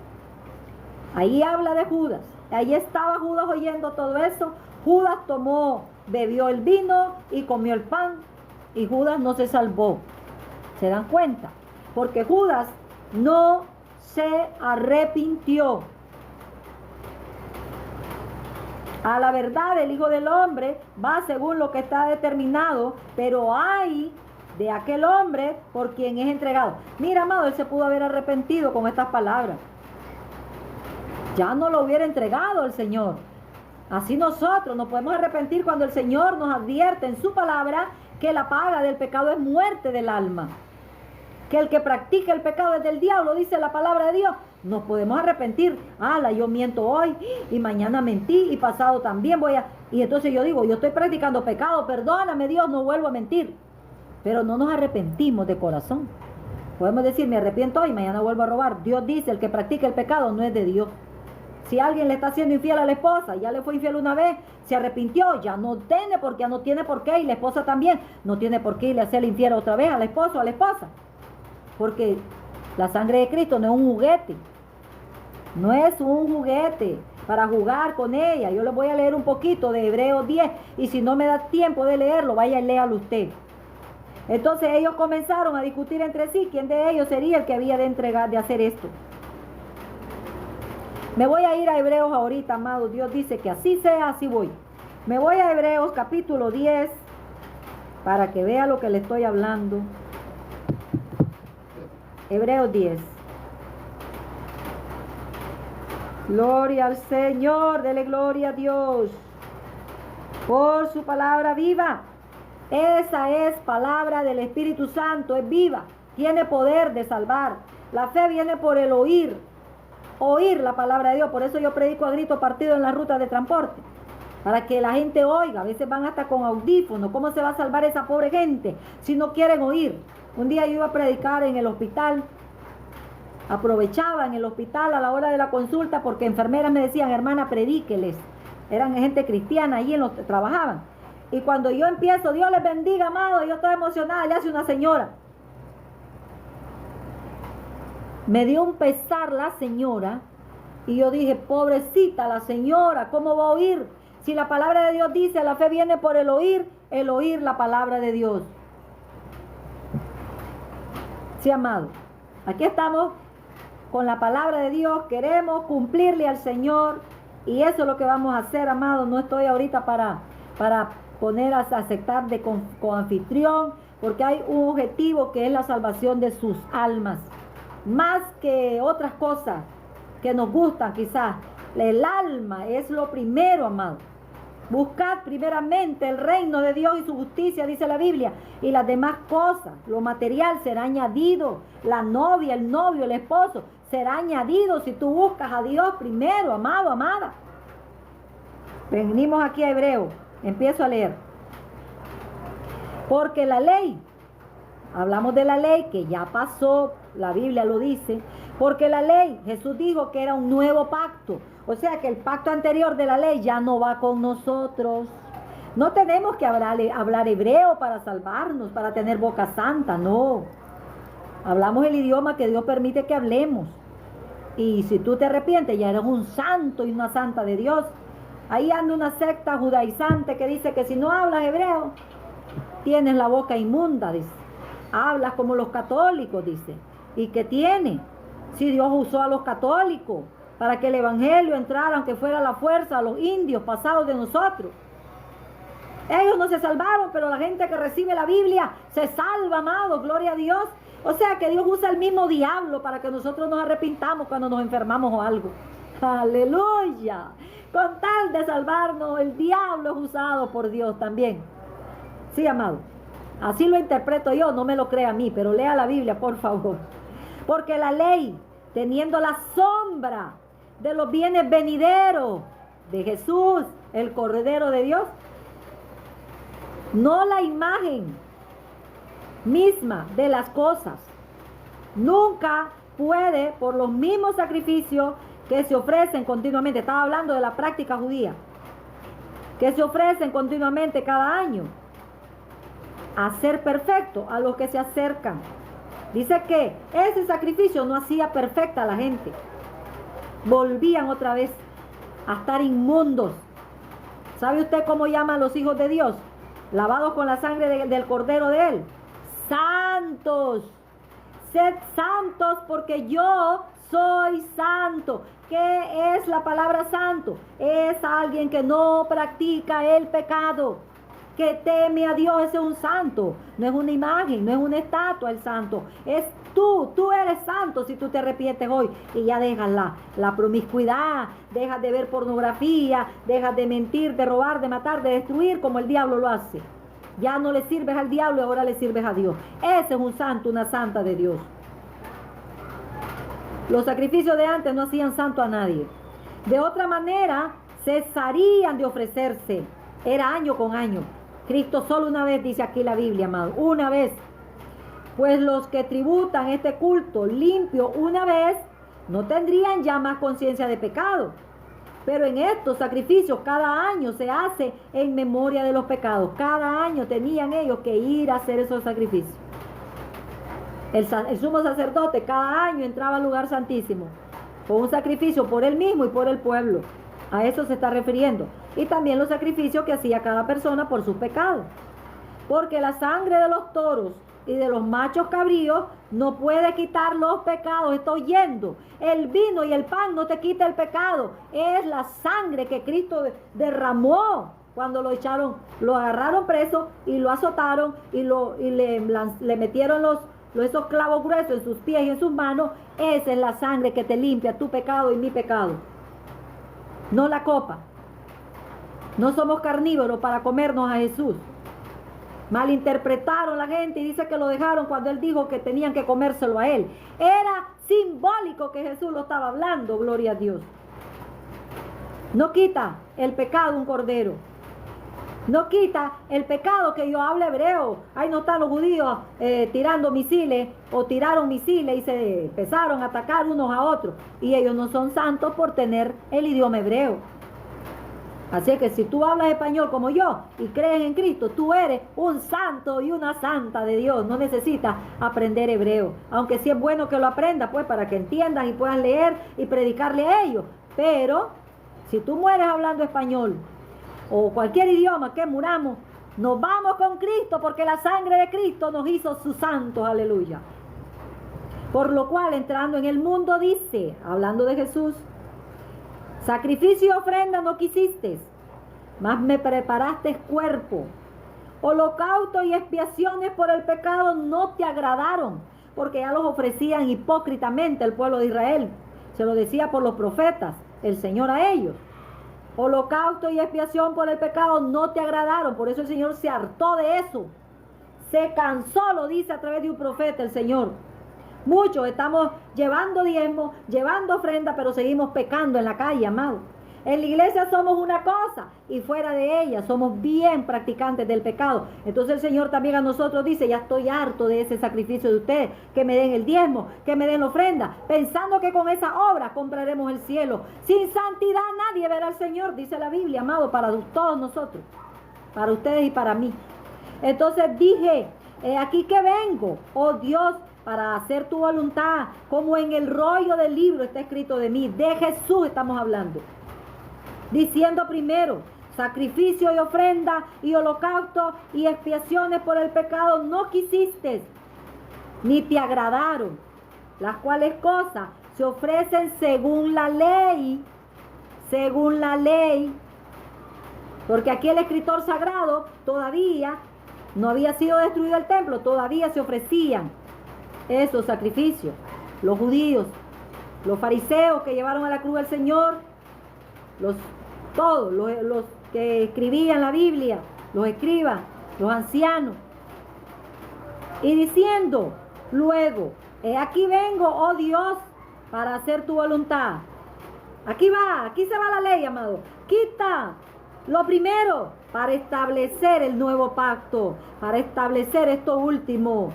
Ahí habla de Judas. Ahí estaba Judas oyendo todo eso. Judas bebió el vino y comió el pan, y Judas no se salvó. ¿Se dan cuenta? Porque Judas no se arrepintió. A la verdad, el Hijo del Hombre va según lo que está determinado, pero hay de aquel hombre por quien es entregado. Mira, amado, él se pudo haber arrepentido con estas palabras. Ya no lo hubiera entregado el Señor. Así nosotros nos podemos arrepentir cuando el Señor nos advierte en su palabra que la paga del pecado es muerte del alma. Que el que practica el pecado es del diablo, dice la palabra de Dios. Nos podemos arrepentir. Yo miento hoy y mañana mentí y pasado también voy a... Y entonces yo digo, yo estoy practicando pecado, perdóname Dios, no vuelvo a mentir. Pero no nos arrepentimos de corazón. Podemos decir, me arrepiento hoy, mañana vuelvo a robar. Dios dice, el que practica el pecado no es de Dios. Si alguien le está siendo infiel a la esposa, ya le fue infiel una vez, se arrepintió, ya no tiene por qué, y la esposa también, no tiene por qué irle a hacerle infiel otra vez al esposo o a la esposa. Porque la sangre de Cristo no es un juguete. No es un juguete para jugar con ella. Yo les voy a leer un poquito de Hebreos 10, y si no me da tiempo de leerlo, vaya y léalo usted. Entonces ellos comenzaron a discutir entre sí quién de ellos sería el que había de entregar, de hacer esto. Me voy a ir a Hebreos ahorita, amados. Dios dice que así sea, así voy. Me voy a Hebreos capítulo 10 para que vea lo que le estoy hablando. Hebreos 10. Gloria al Señor, dele gloria a Dios por su palabra viva. Esa es palabra del Espíritu Santo, es viva, tiene poder de salvar. La fe viene por el oír la palabra de Dios. Por eso yo predico a grito partido en la ruta de transporte, para que la gente oiga. A veces van hasta con audífonos. ¿Cómo se va a salvar esa pobre gente si no quieren oír? Un día yo iba a predicar en el hospital, aprovechaba en el hospital a la hora de la consulta, porque enfermeras me decían, hermana, predíqueles. Eran gente cristiana, allí trabajaban. Y cuando yo empiezo, Dios les bendiga, amado, yo estoy emocionada, le hace una señora. Me dio un pesar la señora, y yo dije, pobrecita la señora, ¿cómo va a oír? Si la palabra de Dios dice, la fe viene por el oír la palabra de Dios. Sí, amado, aquí estamos con la palabra de Dios, queremos cumplirle al Señor, y eso es lo que vamos a hacer, amado. No estoy ahorita para poner a aceptar de con anfitrión, porque hay un objetivo que es la salvación de sus almas. Más que otras cosas que nos gustan quizás, el alma es lo primero, amado. Buscad primeramente el reino de Dios y su justicia, dice la Biblia, y las demás cosas, lo material será añadido. La novia, el novio, el esposo será añadido si tú buscas a Dios primero, amado, amada. Venimos aquí a Hebreo, empiezo a leer. Porque la ley, hablamos de la ley que ya pasó, la Biblia lo dice, porque la ley, Jesús dijo que era un nuevo pacto. O sea que el pacto anterior de la ley ya no va con nosotros. No tenemos que hablar hebreo para salvarnos, para tener boca santa, no. Hablamos el idioma que Dios permite que hablemos. Y si tú te arrepientes, ya eres un santo y una santa de Dios. Ahí anda una secta judaizante que dice que si no hablas hebreo, tienes la boca inmunda, dice. Hablas como los católicos, dice. ¿Y qué tiene? Si Dios usó a los católicos para que el evangelio entrara, aunque fuera a la fuerza, a los indios pasados de nosotros. Ellos no se salvaron, pero la gente que recibe la Biblia se salva, amado, gloria a Dios. O sea que Dios usa el mismo diablo para que nosotros nos arrepintamos cuando nos enfermamos o algo. Aleluya. Con tal de salvarnos, el diablo es usado por Dios también. Sí, amado. Así lo interpreto yo, no me lo crea a mí, pero lea la Biblia, por favor. Porque la ley, teniendo la sombra de los bienes venideros de Jesús, el Cordero de Dios, no la imagen misma de las cosas, nunca puede, por los mismos sacrificios que se ofrecen continuamente, estaba hablando de la práctica judía, que se ofrecen continuamente cada año, hacer perfecto a los que se acercan. Dice que ese sacrificio no hacía perfecta a la gente. Volvían otra vez a estar inmundos. ¿Sabe usted cómo llaman los hijos de Dios? Lavados con la sangre del Cordero de Él. Santos. Sed santos porque yo soy santo. ¿Qué es la palabra santo? Es alguien que no practica el pecado. que teme a Dios, ese es un santo. No es una imagen, no es una estatua el santo. Es tú eres santo si tú te arrepientes hoy y ya dejas la promiscuidad, dejas de ver pornografía, dejas de mentir, de robar, de matar, de destruir como el diablo lo hace. Ya no le sirves al diablo y ahora le sirves a Dios. Ese es un santo, una santa de Dios. Los sacrificios de antes no hacían santo a nadie. De otra manera, cesarían de ofrecerse. Era año con año. Cristo solo una vez, dice aquí la Biblia, amado. Una vez. Pues los que tributan este culto limpio una vez, no tendrían ya más conciencia de pecado. Pero en estos sacrificios cada año se hace en memoria de los pecados. Cada año tenían ellos que ir a hacer esos sacrificios. El sumo sacerdote cada año entraba al lugar santísimo con un sacrificio por él mismo y por el pueblo. A eso se está refiriendo. Y también los sacrificios que hacía cada persona por sus pecados. Porque la sangre de los toros y de los machos cabríos no puede quitar los pecados. Está oyendo. El vino y el pan no te quita el pecado. Es la sangre que Cristo derramó cuando lo agarraron preso y lo azotaron y le metieron esos clavos gruesos en sus pies y en sus manos. Esa es la sangre que te limpia tu pecado y mi pecado. No la copa. No somos carnívoros para comernos a Jesús. Malinterpretaron la gente y dice que lo dejaron cuando él dijo que tenían que comérselo a él. Era simbólico que Jesús lo estaba hablando, gloria a Dios. No quita el pecado un cordero. No quita el pecado que yo hable hebreo. Ahí no están los judíos tirando misiles o tiraron misiles y se empezaron a atacar unos a otros. Y ellos no son santos por tener el idioma hebreo. Así que si tú hablas español como yo y crees en Cristo, tú eres un santo y una santa de Dios. No necesitas aprender hebreo. Aunque sí es bueno que lo aprendas, pues, para que entiendas y puedas leer y predicarle a ellos. Pero si tú mueres hablando español o cualquier idioma que muramos, nos vamos con Cristo porque la sangre de Cristo nos hizo sus santos. Aleluya. Por lo cual, entrando en el mundo, dice, hablando de Jesús, sacrificio y ofrenda no quisiste, mas me preparaste cuerpo. Holocausto y expiaciones por el pecado no te agradaron, porque ya los ofrecían hipócritamente el pueblo de Israel. Se lo decía por los profetas, el Señor a ellos. Holocausto y expiación por el pecado no te agradaron. Por eso el Señor se hartó de eso. Se cansó, lo dice a través de un profeta el Señor. Muchos estamos llevando diezmo, llevando ofrenda, pero seguimos pecando en la calle, amado. En la iglesia somos una cosa y fuera de ella somos bien practicantes del pecado. Entonces el Señor también a nosotros dice, ya estoy harto de ese sacrificio de ustedes, que me den el diezmo, que me den la ofrenda, pensando que con esa obra compraremos el cielo. Sin santidad nadie verá al Señor, dice la Biblia, amado, para todos nosotros, para ustedes y para mí. Entonces dije, aquí que vengo, oh Dios, para hacer tu voluntad, como en el rollo del libro está escrito de mí. De Jesús estamos hablando. Diciendo primero, sacrificio y ofrenda y holocausto y expiaciones por el pecado no quisiste, ni te agradaron, las cuales cosas se ofrecen según la ley, porque aquí el escritor sagrado todavía no había sido destruido el templo, todavía se ofrecían esos sacrificios. Los judíos, los fariseos que llevaron a la cruz al Señor, todos los que escribían la Biblia, los escribas, los ancianos, y diciendo luego, aquí vengo, oh Dios, para hacer tu voluntad. Aquí se va la ley, amado. Quita lo primero para establecer el nuevo pacto, para establecer esto último.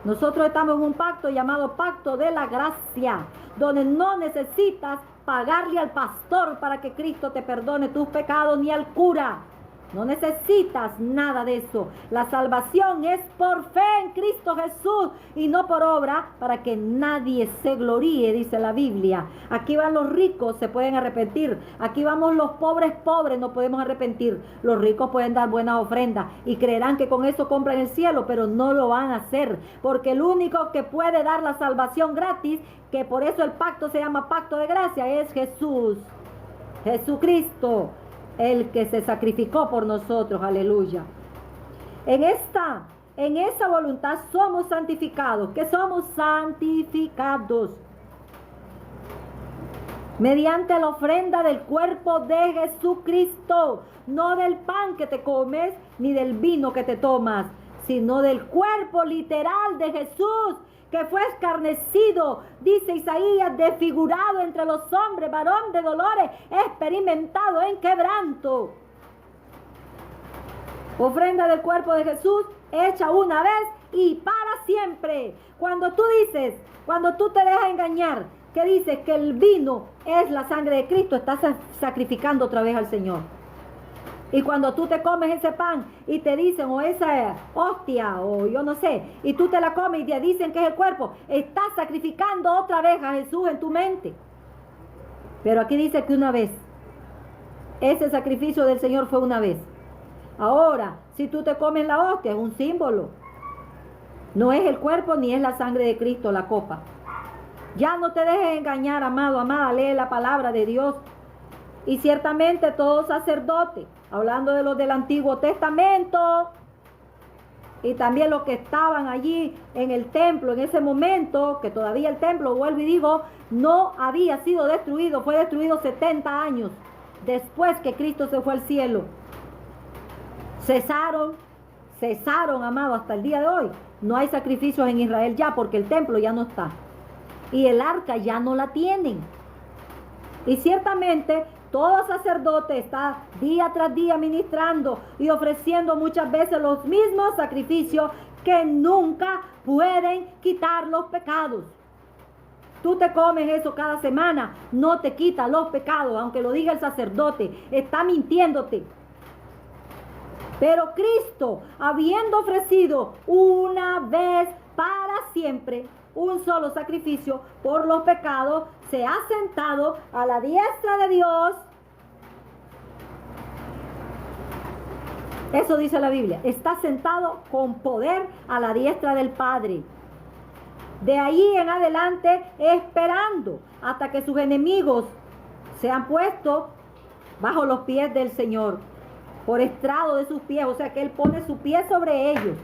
Nosotros estamos en un pacto llamado pacto de la gracia, donde no necesitas pagarle al pastor para que Cristo te perdone tus pecados, ni al cura. No necesitas nada de eso. La salvación es por fe en Cristo Jesús y no por obra, para que nadie se gloríe, dice la Biblia. Aquí van los ricos, se pueden arrepentir. Aquí vamos los pobres, no podemos arrepentir. Los ricos pueden dar buenas ofrendas y creerán que con eso compran el cielo, pero no lo van a hacer, porque el único que puede dar la salvación gratis, que por eso el pacto se llama pacto de gracia, es Jesús, Jesucristo, el que se sacrificó por nosotros, aleluya. En esa voluntad somos santificados. ¿Qué somos? Santificados. Mediante la ofrenda del cuerpo de Jesucristo. No del pan que te comes, ni del vino que te tomas, sino del cuerpo literal de Jesús, que fue escarnecido, dice Isaías, desfigurado entre los hombres, varón de dolores, experimentado en quebranto. Ofrenda del cuerpo de Jesús, hecha una vez y para siempre. Cuando tú te dejas engañar, que dices que el vino es la sangre de Cristo, estás sacrificando otra vez al Señor. Y cuando tú te comes ese pan y te dicen, o esa hostia, o yo no sé, y tú te la comes y te dicen que es el cuerpo, estás sacrificando otra vez a Jesús en tu mente. Pero aquí dice que una vez. Ese sacrificio del Señor fue una vez. Ahora, si tú te comes la hostia, es un símbolo. No es el cuerpo ni es la sangre de Cristo la copa. Ya no te dejes engañar, amado, amada, lee la palabra de Dios. Y ciertamente todo sacerdote, hablando de los del Antiguo Testamento, y también los que estaban allí en el templo en ese momento, que todavía el templo, vuelvo y digo, no había sido destruido, fue destruido 70 años después que Cristo se fue al cielo. Cesaron, amado, hasta el día de hoy. No hay sacrificios en Israel ya, porque el templo ya no está. Y el arca ya no la tienen. Y ciertamente todo sacerdote está día tras día ministrando y ofreciendo muchas veces los mismos sacrificios que nunca pueden quitar los pecados. Tú te comes eso cada semana, no te quita los pecados, aunque lo diga el sacerdote, está mintiéndote. Pero Cristo, habiendo ofrecido una vez para siempre un solo sacrificio por los pecados, se ha sentado a la diestra de Dios. Eso dice la Biblia. Está sentado con poder a la diestra del Padre. De ahí en adelante, esperando hasta que sus enemigos sean puestos bajo los pies del Señor, por estrado de sus pies. O sea que Él pone su pie sobre ellos.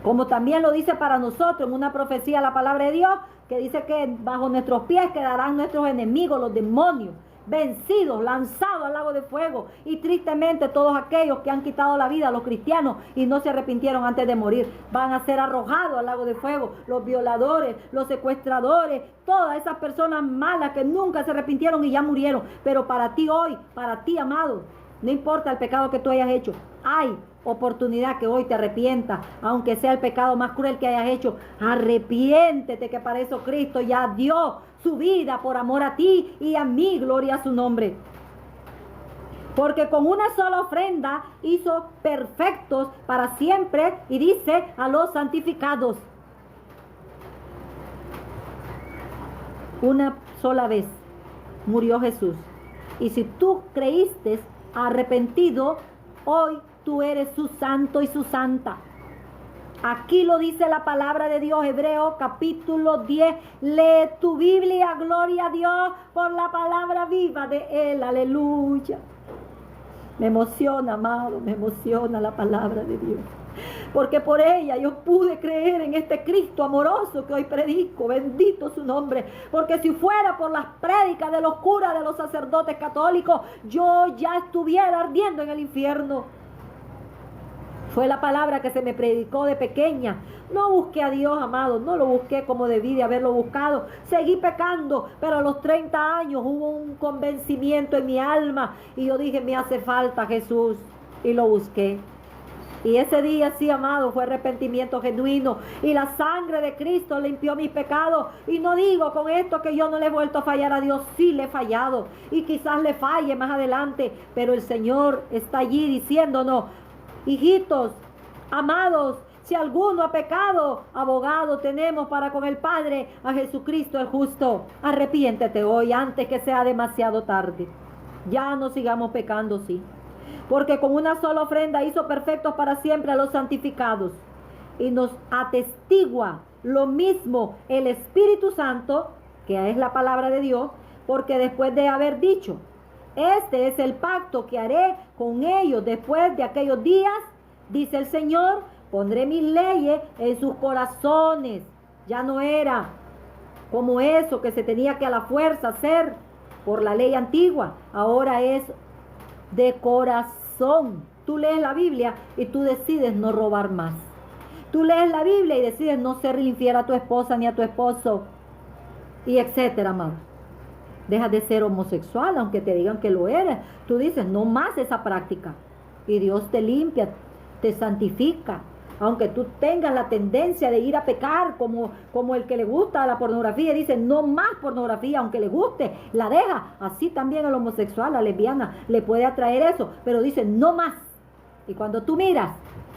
Como también lo dice para nosotros en una profecía la palabra de Dios, que dice que bajo nuestros pies quedarán nuestros enemigos, los demonios, vencidos, lanzados al lago de fuego. Y tristemente todos aquellos que han quitado la vida a los cristianos y no se arrepintieron antes de morir, van a ser arrojados al lago de fuego. Los violadores, los secuestradores, todas esas personas malas que nunca se arrepintieron y ya murieron. Pero para ti hoy, para ti, amado, no importa el pecado que tú hayas hecho, hay oportunidad que hoy te arrepientas, aunque sea el pecado más cruel que hayas hecho. Arrepiéntete, que para eso Cristo ya dio su vida por amor a ti y a mí, gloria a su nombre. Porque con una sola ofrenda hizo perfectos para siempre, y dice a los santificados. Una sola vez murió Jesús. Y si tú creíste arrepentido, hoy tú eres su santo y su santa. Aquí lo dice la palabra de Dios, Hebreos capítulo 10. Lee tu Biblia, gloria a Dios por la palabra viva de Él, aleluya. Me emociona, amado, me emociona la palabra de Dios. Porque por ella yo pude creer en este Cristo amoroso que hoy predico, bendito su nombre. Porque si fuera por las prédicas de los curas, de los sacerdotes católicos, yo ya estuviera ardiendo en el infierno. Fue la palabra que se me predicó de pequeña. No busqué a Dios, amado, no lo busqué como debí de haberlo buscado. Seguí pecando, pero a los 30 años hubo un convencimiento en mi alma y yo dije, me hace falta Jesús, y lo busqué. Y ese día, sí, amado, fue arrepentimiento genuino. Y la sangre de Cristo limpió mis pecados. Y no digo con esto que yo no le he vuelto a fallar a Dios. Sí le he fallado. Y quizás le falle más adelante. Pero el Señor está allí diciéndonos, hijitos, amados, si alguno ha pecado, abogado tenemos para con el Padre, a Jesucristo el justo. Arrepiéntete hoy antes que sea demasiado tarde. Ya no sigamos pecando, sí. Porque con una sola ofrenda hizo perfectos para siempre a los santificados. Y nos atestigua lo mismo el Espíritu Santo, que es la palabra de Dios, porque después de haber dicho, este es el pacto que haré con ellos después de aquellos días, dice el Señor, pondré mis leyes en sus corazones. Ya no era como eso que se tenía que a la fuerza hacer por la ley antigua. Ahora es de corazón. Tú lees la Biblia y tú decides no robar más. Tú lees la Biblia y decides no ser infiel a tu esposa ni a tu esposo, y etcétera, amado. Dejas de ser homosexual, aunque te digan que lo eres. Tú dices, no más esa práctica. Y Dios te limpia, te santifica. Aunque tú tengas la tendencia de ir a pecar, como el que le gusta la pornografía, dice, no más pornografía, aunque le guste, la deja. Así también el homosexual, la lesbiana, le puede atraer eso, pero dice, no más. Y cuando tú miras,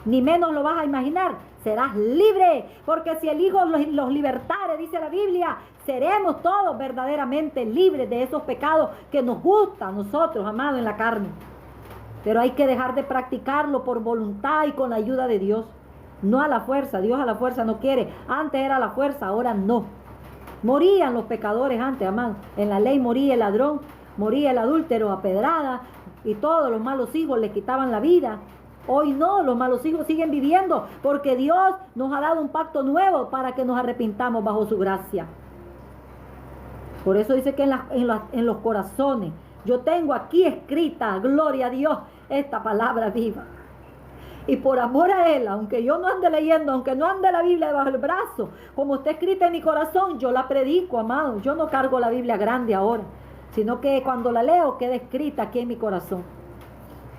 ni menos lo vas a imaginar, serás libre, porque si el Hijo los libertare, dice la Biblia, seremos todos verdaderamente libres de esos pecados que nos gustan a nosotros, amados, en la carne. Pero hay que dejar de practicarlo por voluntad y con la ayuda de Dios. No a la fuerza, Dios a la fuerza no quiere. Antes era la fuerza, ahora no. Morían los pecadores antes, amado. En la ley moría el ladrón, moría el adúltero a pedrada, y todos los malos hijos les quitaban la vida. Hoy no, los malos hijos siguen viviendo porque Dios nos ha dado un pacto nuevo para que nos arrepintamos bajo su gracia. Por eso dice que en los corazones, yo tengo aquí escrita, gloria a Dios, esta palabra viva. Y por amor a Él, aunque yo no ande leyendo, aunque no ande la Biblia debajo del brazo, como está escrita en mi corazón, yo la predico, amado. Yo no cargo la Biblia grande ahora, sino que cuando la leo queda escrita aquí en mi corazón.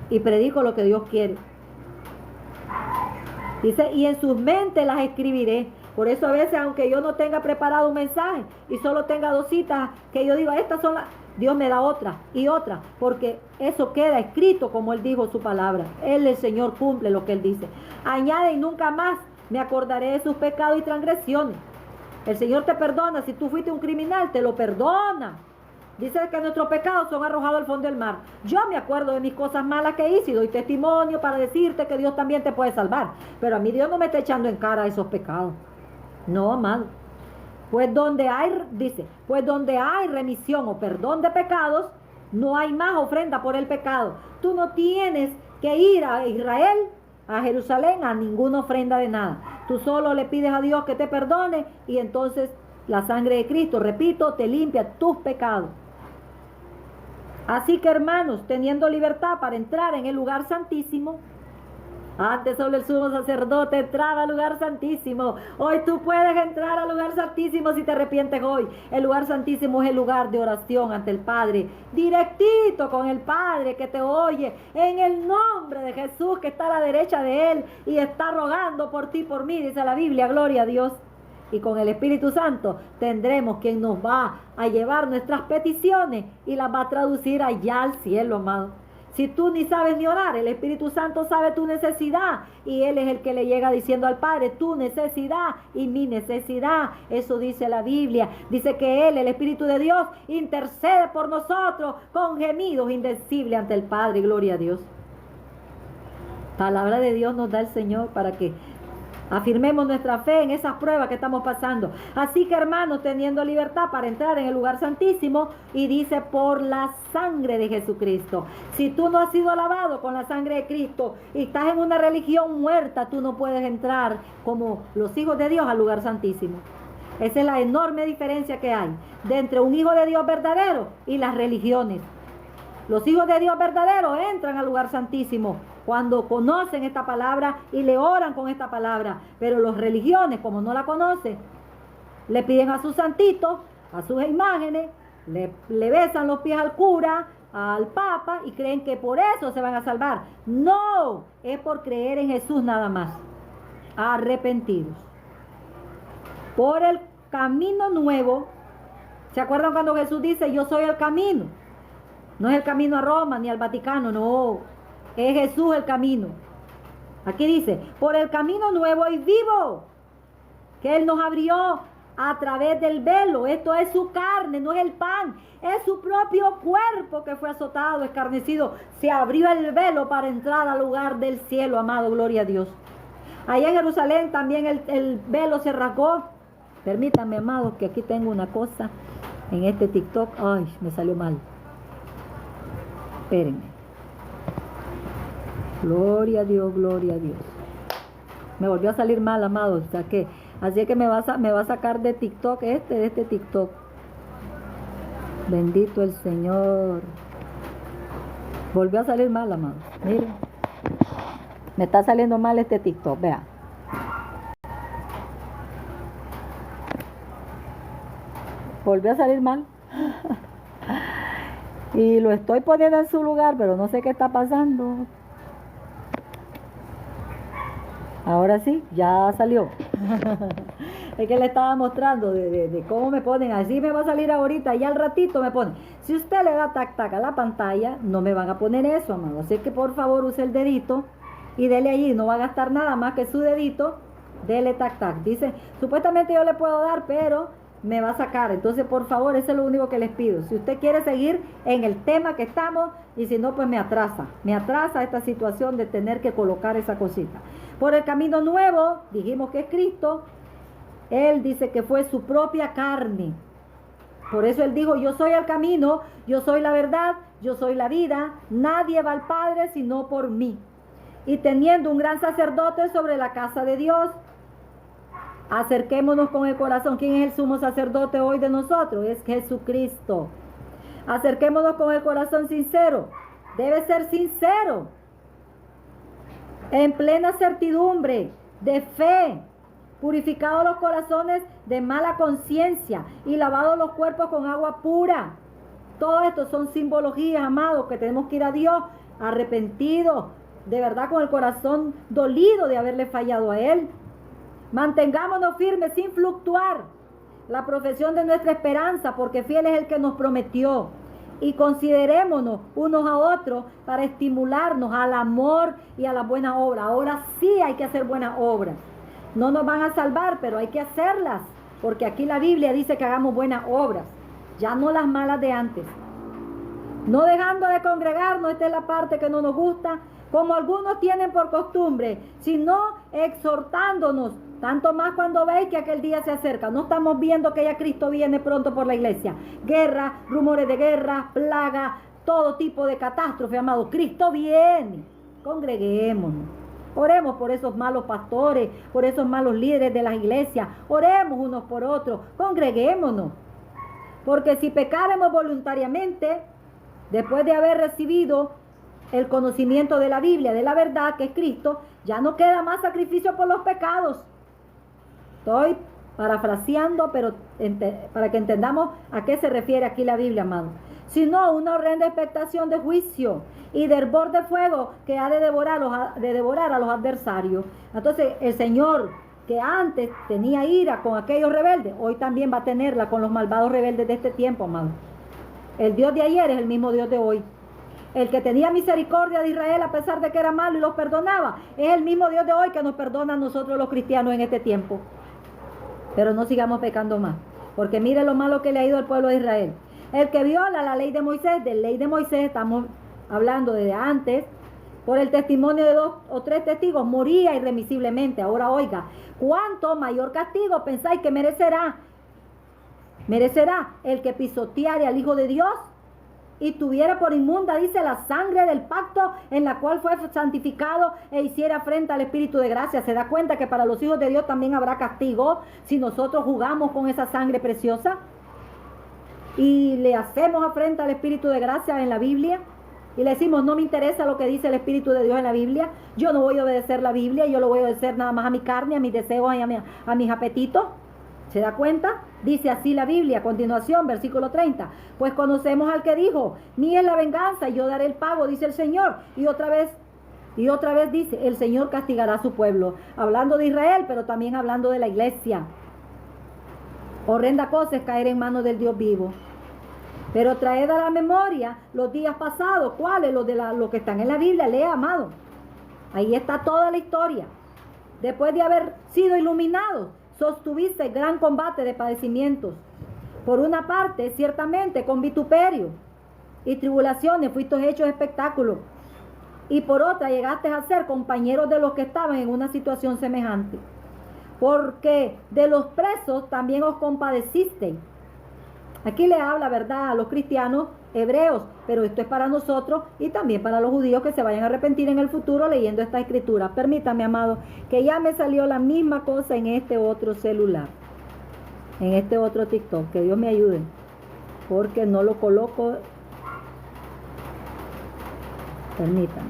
Y predico lo que Dios quiere. Dice, y en sus mentes las escribiré. Por eso a veces, aunque yo no tenga preparado un mensaje y solo tenga 2 citas que yo diga, estas son las... Dios me da otra y otra, porque eso queda escrito como Él dijo su palabra. Él, el Señor, cumple lo que Él dice. Añade, y nunca más me acordaré de sus pecados y transgresiones. El Señor te perdona. Si tú fuiste un criminal, te lo perdona. Dice que nuestros pecados son arrojados al fondo del mar. Yo me acuerdo de mis cosas malas que hice y doy testimonio para decirte que Dios también te puede salvar. Pero a mí Dios no me está echando en cara esos pecados. No, amado. Pues donde hay, dice, pues donde hay remisión o perdón de pecados, no hay más ofrenda por el pecado. Tú no tienes que ir a Israel, a Jerusalén, a ninguna ofrenda de nada. Tú solo le pides a Dios que te perdone y entonces la sangre de Cristo, repito, te limpia tus pecados. Así que, hermanos, teniendo libertad para entrar en el lugar santísimo, antes solo el sumo sacerdote entraba al lugar santísimo. Hoy tú puedes entrar al lugar santísimo si te arrepientes hoy. El lugar santísimo es el lugar de oración ante el Padre, directito con el Padre que te oye, en el nombre de Jesús que está a la derecha de Él y está rogando por ti, por mí, dice la Biblia, gloria a Dios. Y con el Espíritu Santo tendremos quien nos va a llevar nuestras peticiones y las va a traducir allá al cielo, amado. Si tú ni sabes ni orar, el Espíritu Santo sabe tu necesidad y Él es el que le llega diciendo al Padre, tu necesidad y mi necesidad. Eso dice la Biblia. Dice que Él, el Espíritu de Dios, intercede por nosotros con gemidos indecibles ante el Padre. Gloria a Dios. Palabra de Dios nos da el Señor para que afirmemos nuestra fe en esas pruebas que estamos pasando. Así que, hermanos, teniendo libertad para entrar en el lugar santísimo, y dice, por la sangre de Jesucristo. Si tú no has sido lavado con la sangre de Cristo y estás en una religión muerta, tú no puedes entrar como los hijos de Dios al lugar santísimo. Esa es la enorme diferencia que hay de entre un hijo de Dios verdadero y las religiones. Los hijos de Dios verdaderos entran al lugar santísimo cuando conocen esta palabra y le oran con esta palabra. Pero los religiones, como no la conocen, le piden a sus santitos, a sus imágenes, le besan los pies al cura, al papa, y creen que por eso se van a salvar. No, es por creer en Jesús nada más. Arrepentidos. Por el camino nuevo. ¿Se acuerdan cuando Jesús dice, yo soy el camino? No es el camino a Roma ni al Vaticano, no. Es Jesús el camino. Aquí dice, por el camino nuevo y vivo que Él nos abrió a través del velo. Esto es su carne, no es el pan. Es su propio cuerpo que fue azotado, escarnecido. Se abrió el velo para entrar al lugar del cielo, amado, gloria a Dios. Allá en Jerusalén también el velo se rasgó. Permítanme, amados, que aquí tengo una cosa en este TikTok. Ay, me salió mal. Espérenme. Gloria a Dios, gloria a Dios. Me volvió a salir mal, amado. O sea que, así que me va a sacar de TikTok de este TikTok. Bendito el Señor. Volvió a salir mal, amado. Miren. Me está saliendo mal este TikTok, vea. Volvió a salir mal. Y lo estoy poniendo en su lugar, pero no sé qué está pasando. Ahora sí, ya salió. Es que le estaba mostrando de cómo me ponen. Así me va a salir ahorita y al ratito me ponen. Si usted le da tac tac a la pantalla, no me van a poner eso, amado. Así que por favor use el dedito y dele allí. No va a gastar nada más que su dedito. Dele tac tac. Dice, supuestamente yo le puedo dar, pero me va a sacar. Entonces por favor, eso es lo único que les pido. Si usted quiere seguir en el tema que estamos, y si no, pues me atrasa esta situación de tener que colocar esa cosita. Por el camino nuevo, dijimos que es Cristo. Él dice que fue su propia carne. Por eso él dijo, yo soy el camino, yo soy la verdad, yo soy la vida. Nadie va al Padre sino por mí. Y teniendo un gran sacerdote sobre la casa de Dios, acerquémonos con el corazón. ¿Quién es el sumo sacerdote hoy de nosotros? Es Jesucristo. Acerquémonos con el corazón sincero. Debe ser sincero. En plena certidumbre de fe, purificados los corazones de mala conciencia y lavados los cuerpos con agua pura. Todo esto son simbologías, amados, que tenemos que ir a Dios arrepentidos, de verdad con el corazón dolido de haberle fallado a Él. Mantengámonos firmes sin fluctuar la profesión de nuestra esperanza, porque fiel es el que nos prometió. Y considerémonos unos a otros para estimularnos al amor y a la buena obra. Ahora sí hay que hacer buenas obras. No nos van a salvar, pero hay que hacerlas, porque aquí la Biblia dice que hagamos buenas obras, ya no las malas de antes. No dejando de congregarnos, esta es la parte que no nos gusta, como algunos tienen por costumbre, sino exhortándonos, tanto más cuando veis que aquel día se acerca. No estamos viendo que ya Cristo viene pronto por la iglesia. Guerra, rumores de guerra, plaga, todo tipo de catástrofe, amado. Cristo viene. Congreguémonos. Oremos por esos malos pastores, por esos malos líderes de las iglesias. Oremos unos por otros. Congreguémonos. Porque si pecáramos voluntariamente, después de haber recibido el conocimiento de la Biblia, de la verdad que es Cristo, ya no queda más sacrificio por los pecados. Estoy parafraseando, pero para que entendamos a qué se refiere aquí la Biblia, amado. Sino una horrenda expectación de juicio y de hervor de fuego que ha de devorar a los adversarios. Entonces, el Señor, que antes tenía ira con aquellos rebeldes, hoy también va a tenerla con los malvados rebeldes de este tiempo, amado. El Dios de ayer es el mismo Dios de hoy. El que tenía misericordia de Israel a pesar de que era malo y los perdonaba, es el mismo Dios de hoy que nos perdona a nosotros los cristianos en este tiempo. Pero no sigamos pecando más, porque mire lo malo que le ha ido al pueblo de Israel. El que viola la ley de Moisés, estamos hablando desde antes, por el testimonio de 2 o 3 testigos, moría irremisiblemente. Ahora oiga, ¿cuánto mayor castigo pensáis que merecerá el que pisoteare al Hijo de Dios y tuviera por inmunda, dice, la sangre del pacto en la cual fue santificado e hiciera frente al Espíritu de gracia? ¿Se da cuenta que para los hijos de Dios también habrá castigo si nosotros jugamos con esa sangre preciosa? Y le hacemos afrenta al Espíritu de gracia en la Biblia y le decimos, no me interesa lo que dice el Espíritu de Dios en la Biblia, yo no voy a obedecer la Biblia, yo lo voy a obedecer nada más a mi carne, a mis deseos y a mis apetitos. ¿Se da cuenta? Dice así la Biblia, a continuación, versículo 30. Pues conocemos al que dijo, mía es la venganza y yo daré el pago, dice el Señor. Y otra vez dice, el Señor castigará a su pueblo. Hablando de Israel, pero también hablando de la iglesia. Horrenda cosa es caer en manos del Dios vivo. Pero traed a la memoria los días pasados. ¿Cuáles? Los que están en la Biblia. Lea, amado. Ahí está toda la historia. Después de haber sido iluminados, sostuviste gran combate de padecimientos. Por una parte, ciertamente, con vituperio y tribulaciones fuiste hechos espectáculo. Y por otra, llegaste a ser compañeros de los que estaban en una situación semejante. Porque de los presos también os compadecisteis. Aquí le habla, ¿verdad?, a los cristianos hebreos, pero esto es para nosotros y también para los judíos que se vayan a arrepentir en el futuro leyendo esta escritura. Permítame, amado, que ya me salió la misma cosa en este otro celular, en este otro TikTok. Que Dios me ayude, porque no lo coloco. Permítame.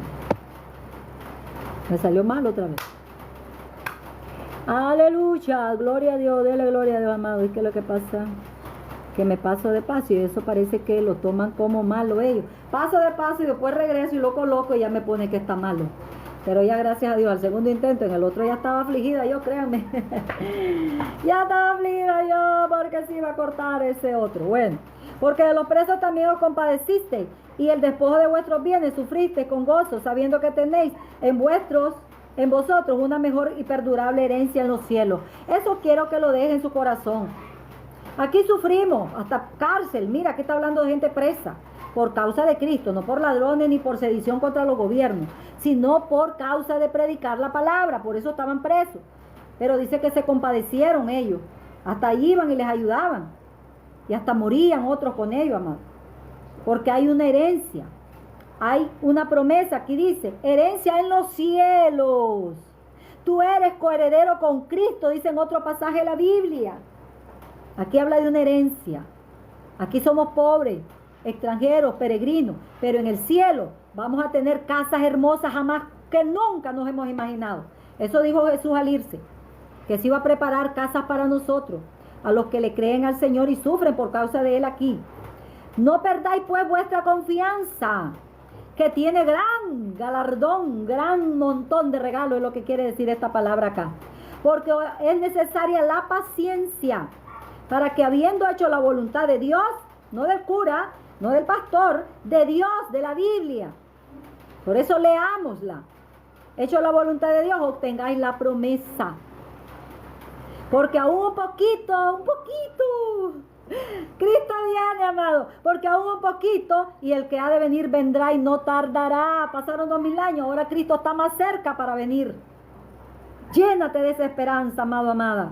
Me salió mal otra vez. Aleluya, gloria a Dios, dele gloria a Dios, amado. ¿Y qué es lo que pasa? Que me paso de paso y eso parece que lo toman como malo ellos. Paso de paso y después regreso y lo coloco y ya me pone que está malo. Pero ya gracias a Dios, al segundo intento, en el otro ya estaba afligida yo, créanme. Ya estaba afligida yo porque se iba a cortar ese otro. Bueno, porque de los presos también os compadecisteis y el despojo de vuestros bienes sufristeis con gozo, sabiendo que tenéis en vosotros una mejor y perdurable herencia en los cielos. Eso quiero que lo deje en su corazón. Aquí sufrimos hasta cárcel. Mira, aquí está hablando de gente presa por causa de Cristo, no por ladrones ni por sedición contra los gobiernos, sino por causa de predicar la palabra. Por eso estaban presos. Pero dice que se compadecieron ellos. Hasta allí iban y les ayudaban. Y hasta morían otros con ellos, amado. Porque hay una herencia. Hay una promesa. Aquí dice, herencia en los cielos. Tú eres coheredero con Cristo, dice en otro pasaje de la Biblia. Aquí habla de una herencia. Aquí somos pobres, extranjeros, peregrinos. Pero en el cielo vamos a tener casas hermosas jamás que nunca nos hemos imaginado. Eso dijo Jesús al irse. Que se iba a preparar casas para nosotros. A los que le creen al Señor y sufren por causa de Él aquí. No perdáis pues vuestra confianza, que tiene gran galardón, gran montón de regalos, es lo que quiere decir esta palabra acá. Porque es necesaria la paciencia, para que habiendo hecho la voluntad de Dios, no del cura, no del pastor, de Dios, de la Biblia. Por eso leámosla. Hecho la voluntad de Dios, obtengáis la promesa. Porque aún un poquito, Cristo viene, amado, porque aún un poquito y el que ha de venir vendrá y no tardará. Pasaron 2000 años, ahora Cristo está más cerca para venir. Llénate de esa esperanza, amado, amada.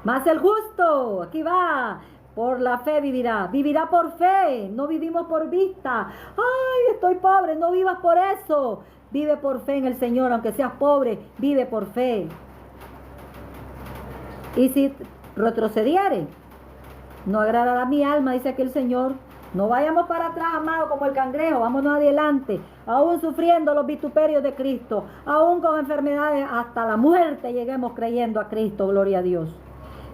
Mas el justo, aquí va, por la fe vivirá por fe, no vivimos por vista. Ay, estoy pobre, no vivas por eso. Vive por fe en el Señor, aunque seas pobre, vive por fe. Y si retrocediere, no agradará mi alma, dice aquí el Señor. No vayamos para atrás, amado, como el cangrejo, vámonos adelante, aún sufriendo los vituperios de Cristo, aún con enfermedades, hasta la muerte lleguemos creyendo a Cristo, gloria a Dios.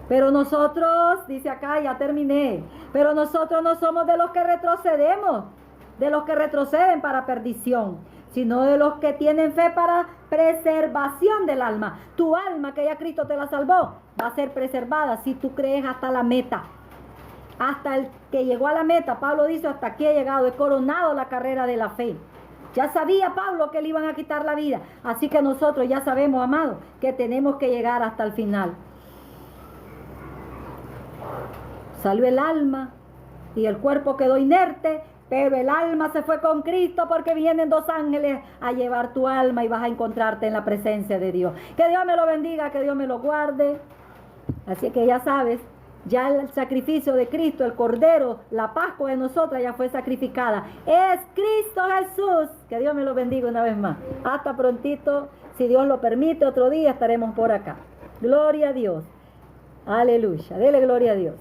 Pero nosotros, dice acá, ya terminé, pero nosotros no somos de los que retrocedemos, de los que retroceden para perdición, sino de los que tienen fe para preservación del alma. Tu alma, que ya Cristo te la salvó, va a ser preservada si tú crees hasta la meta. Hasta el que llegó a la meta, Pablo dice, hasta aquí he llegado, he coronado la carrera de la fe. Ya sabía Pablo que le iban a quitar la vida, así que nosotros ya sabemos, amados, que tenemos que llegar hasta el final. Salió el alma y el cuerpo quedó inerte, pero el alma se fue con Cristo porque vienen 2 ángeles a llevar tu alma y vas a encontrarte en la presencia de Dios. Que Dios me lo bendiga, que Dios me lo guarde. Así que ya sabes, ya el sacrificio de Cristo, el Cordero, la Pascua de nosotras ya fue sacrificada. Es Cristo Jesús. Que Dios me lo bendiga una vez más. Hasta prontito, si Dios lo permite, otro día estaremos por acá. Gloria a Dios. Aleluya. Dele gloria a Dios.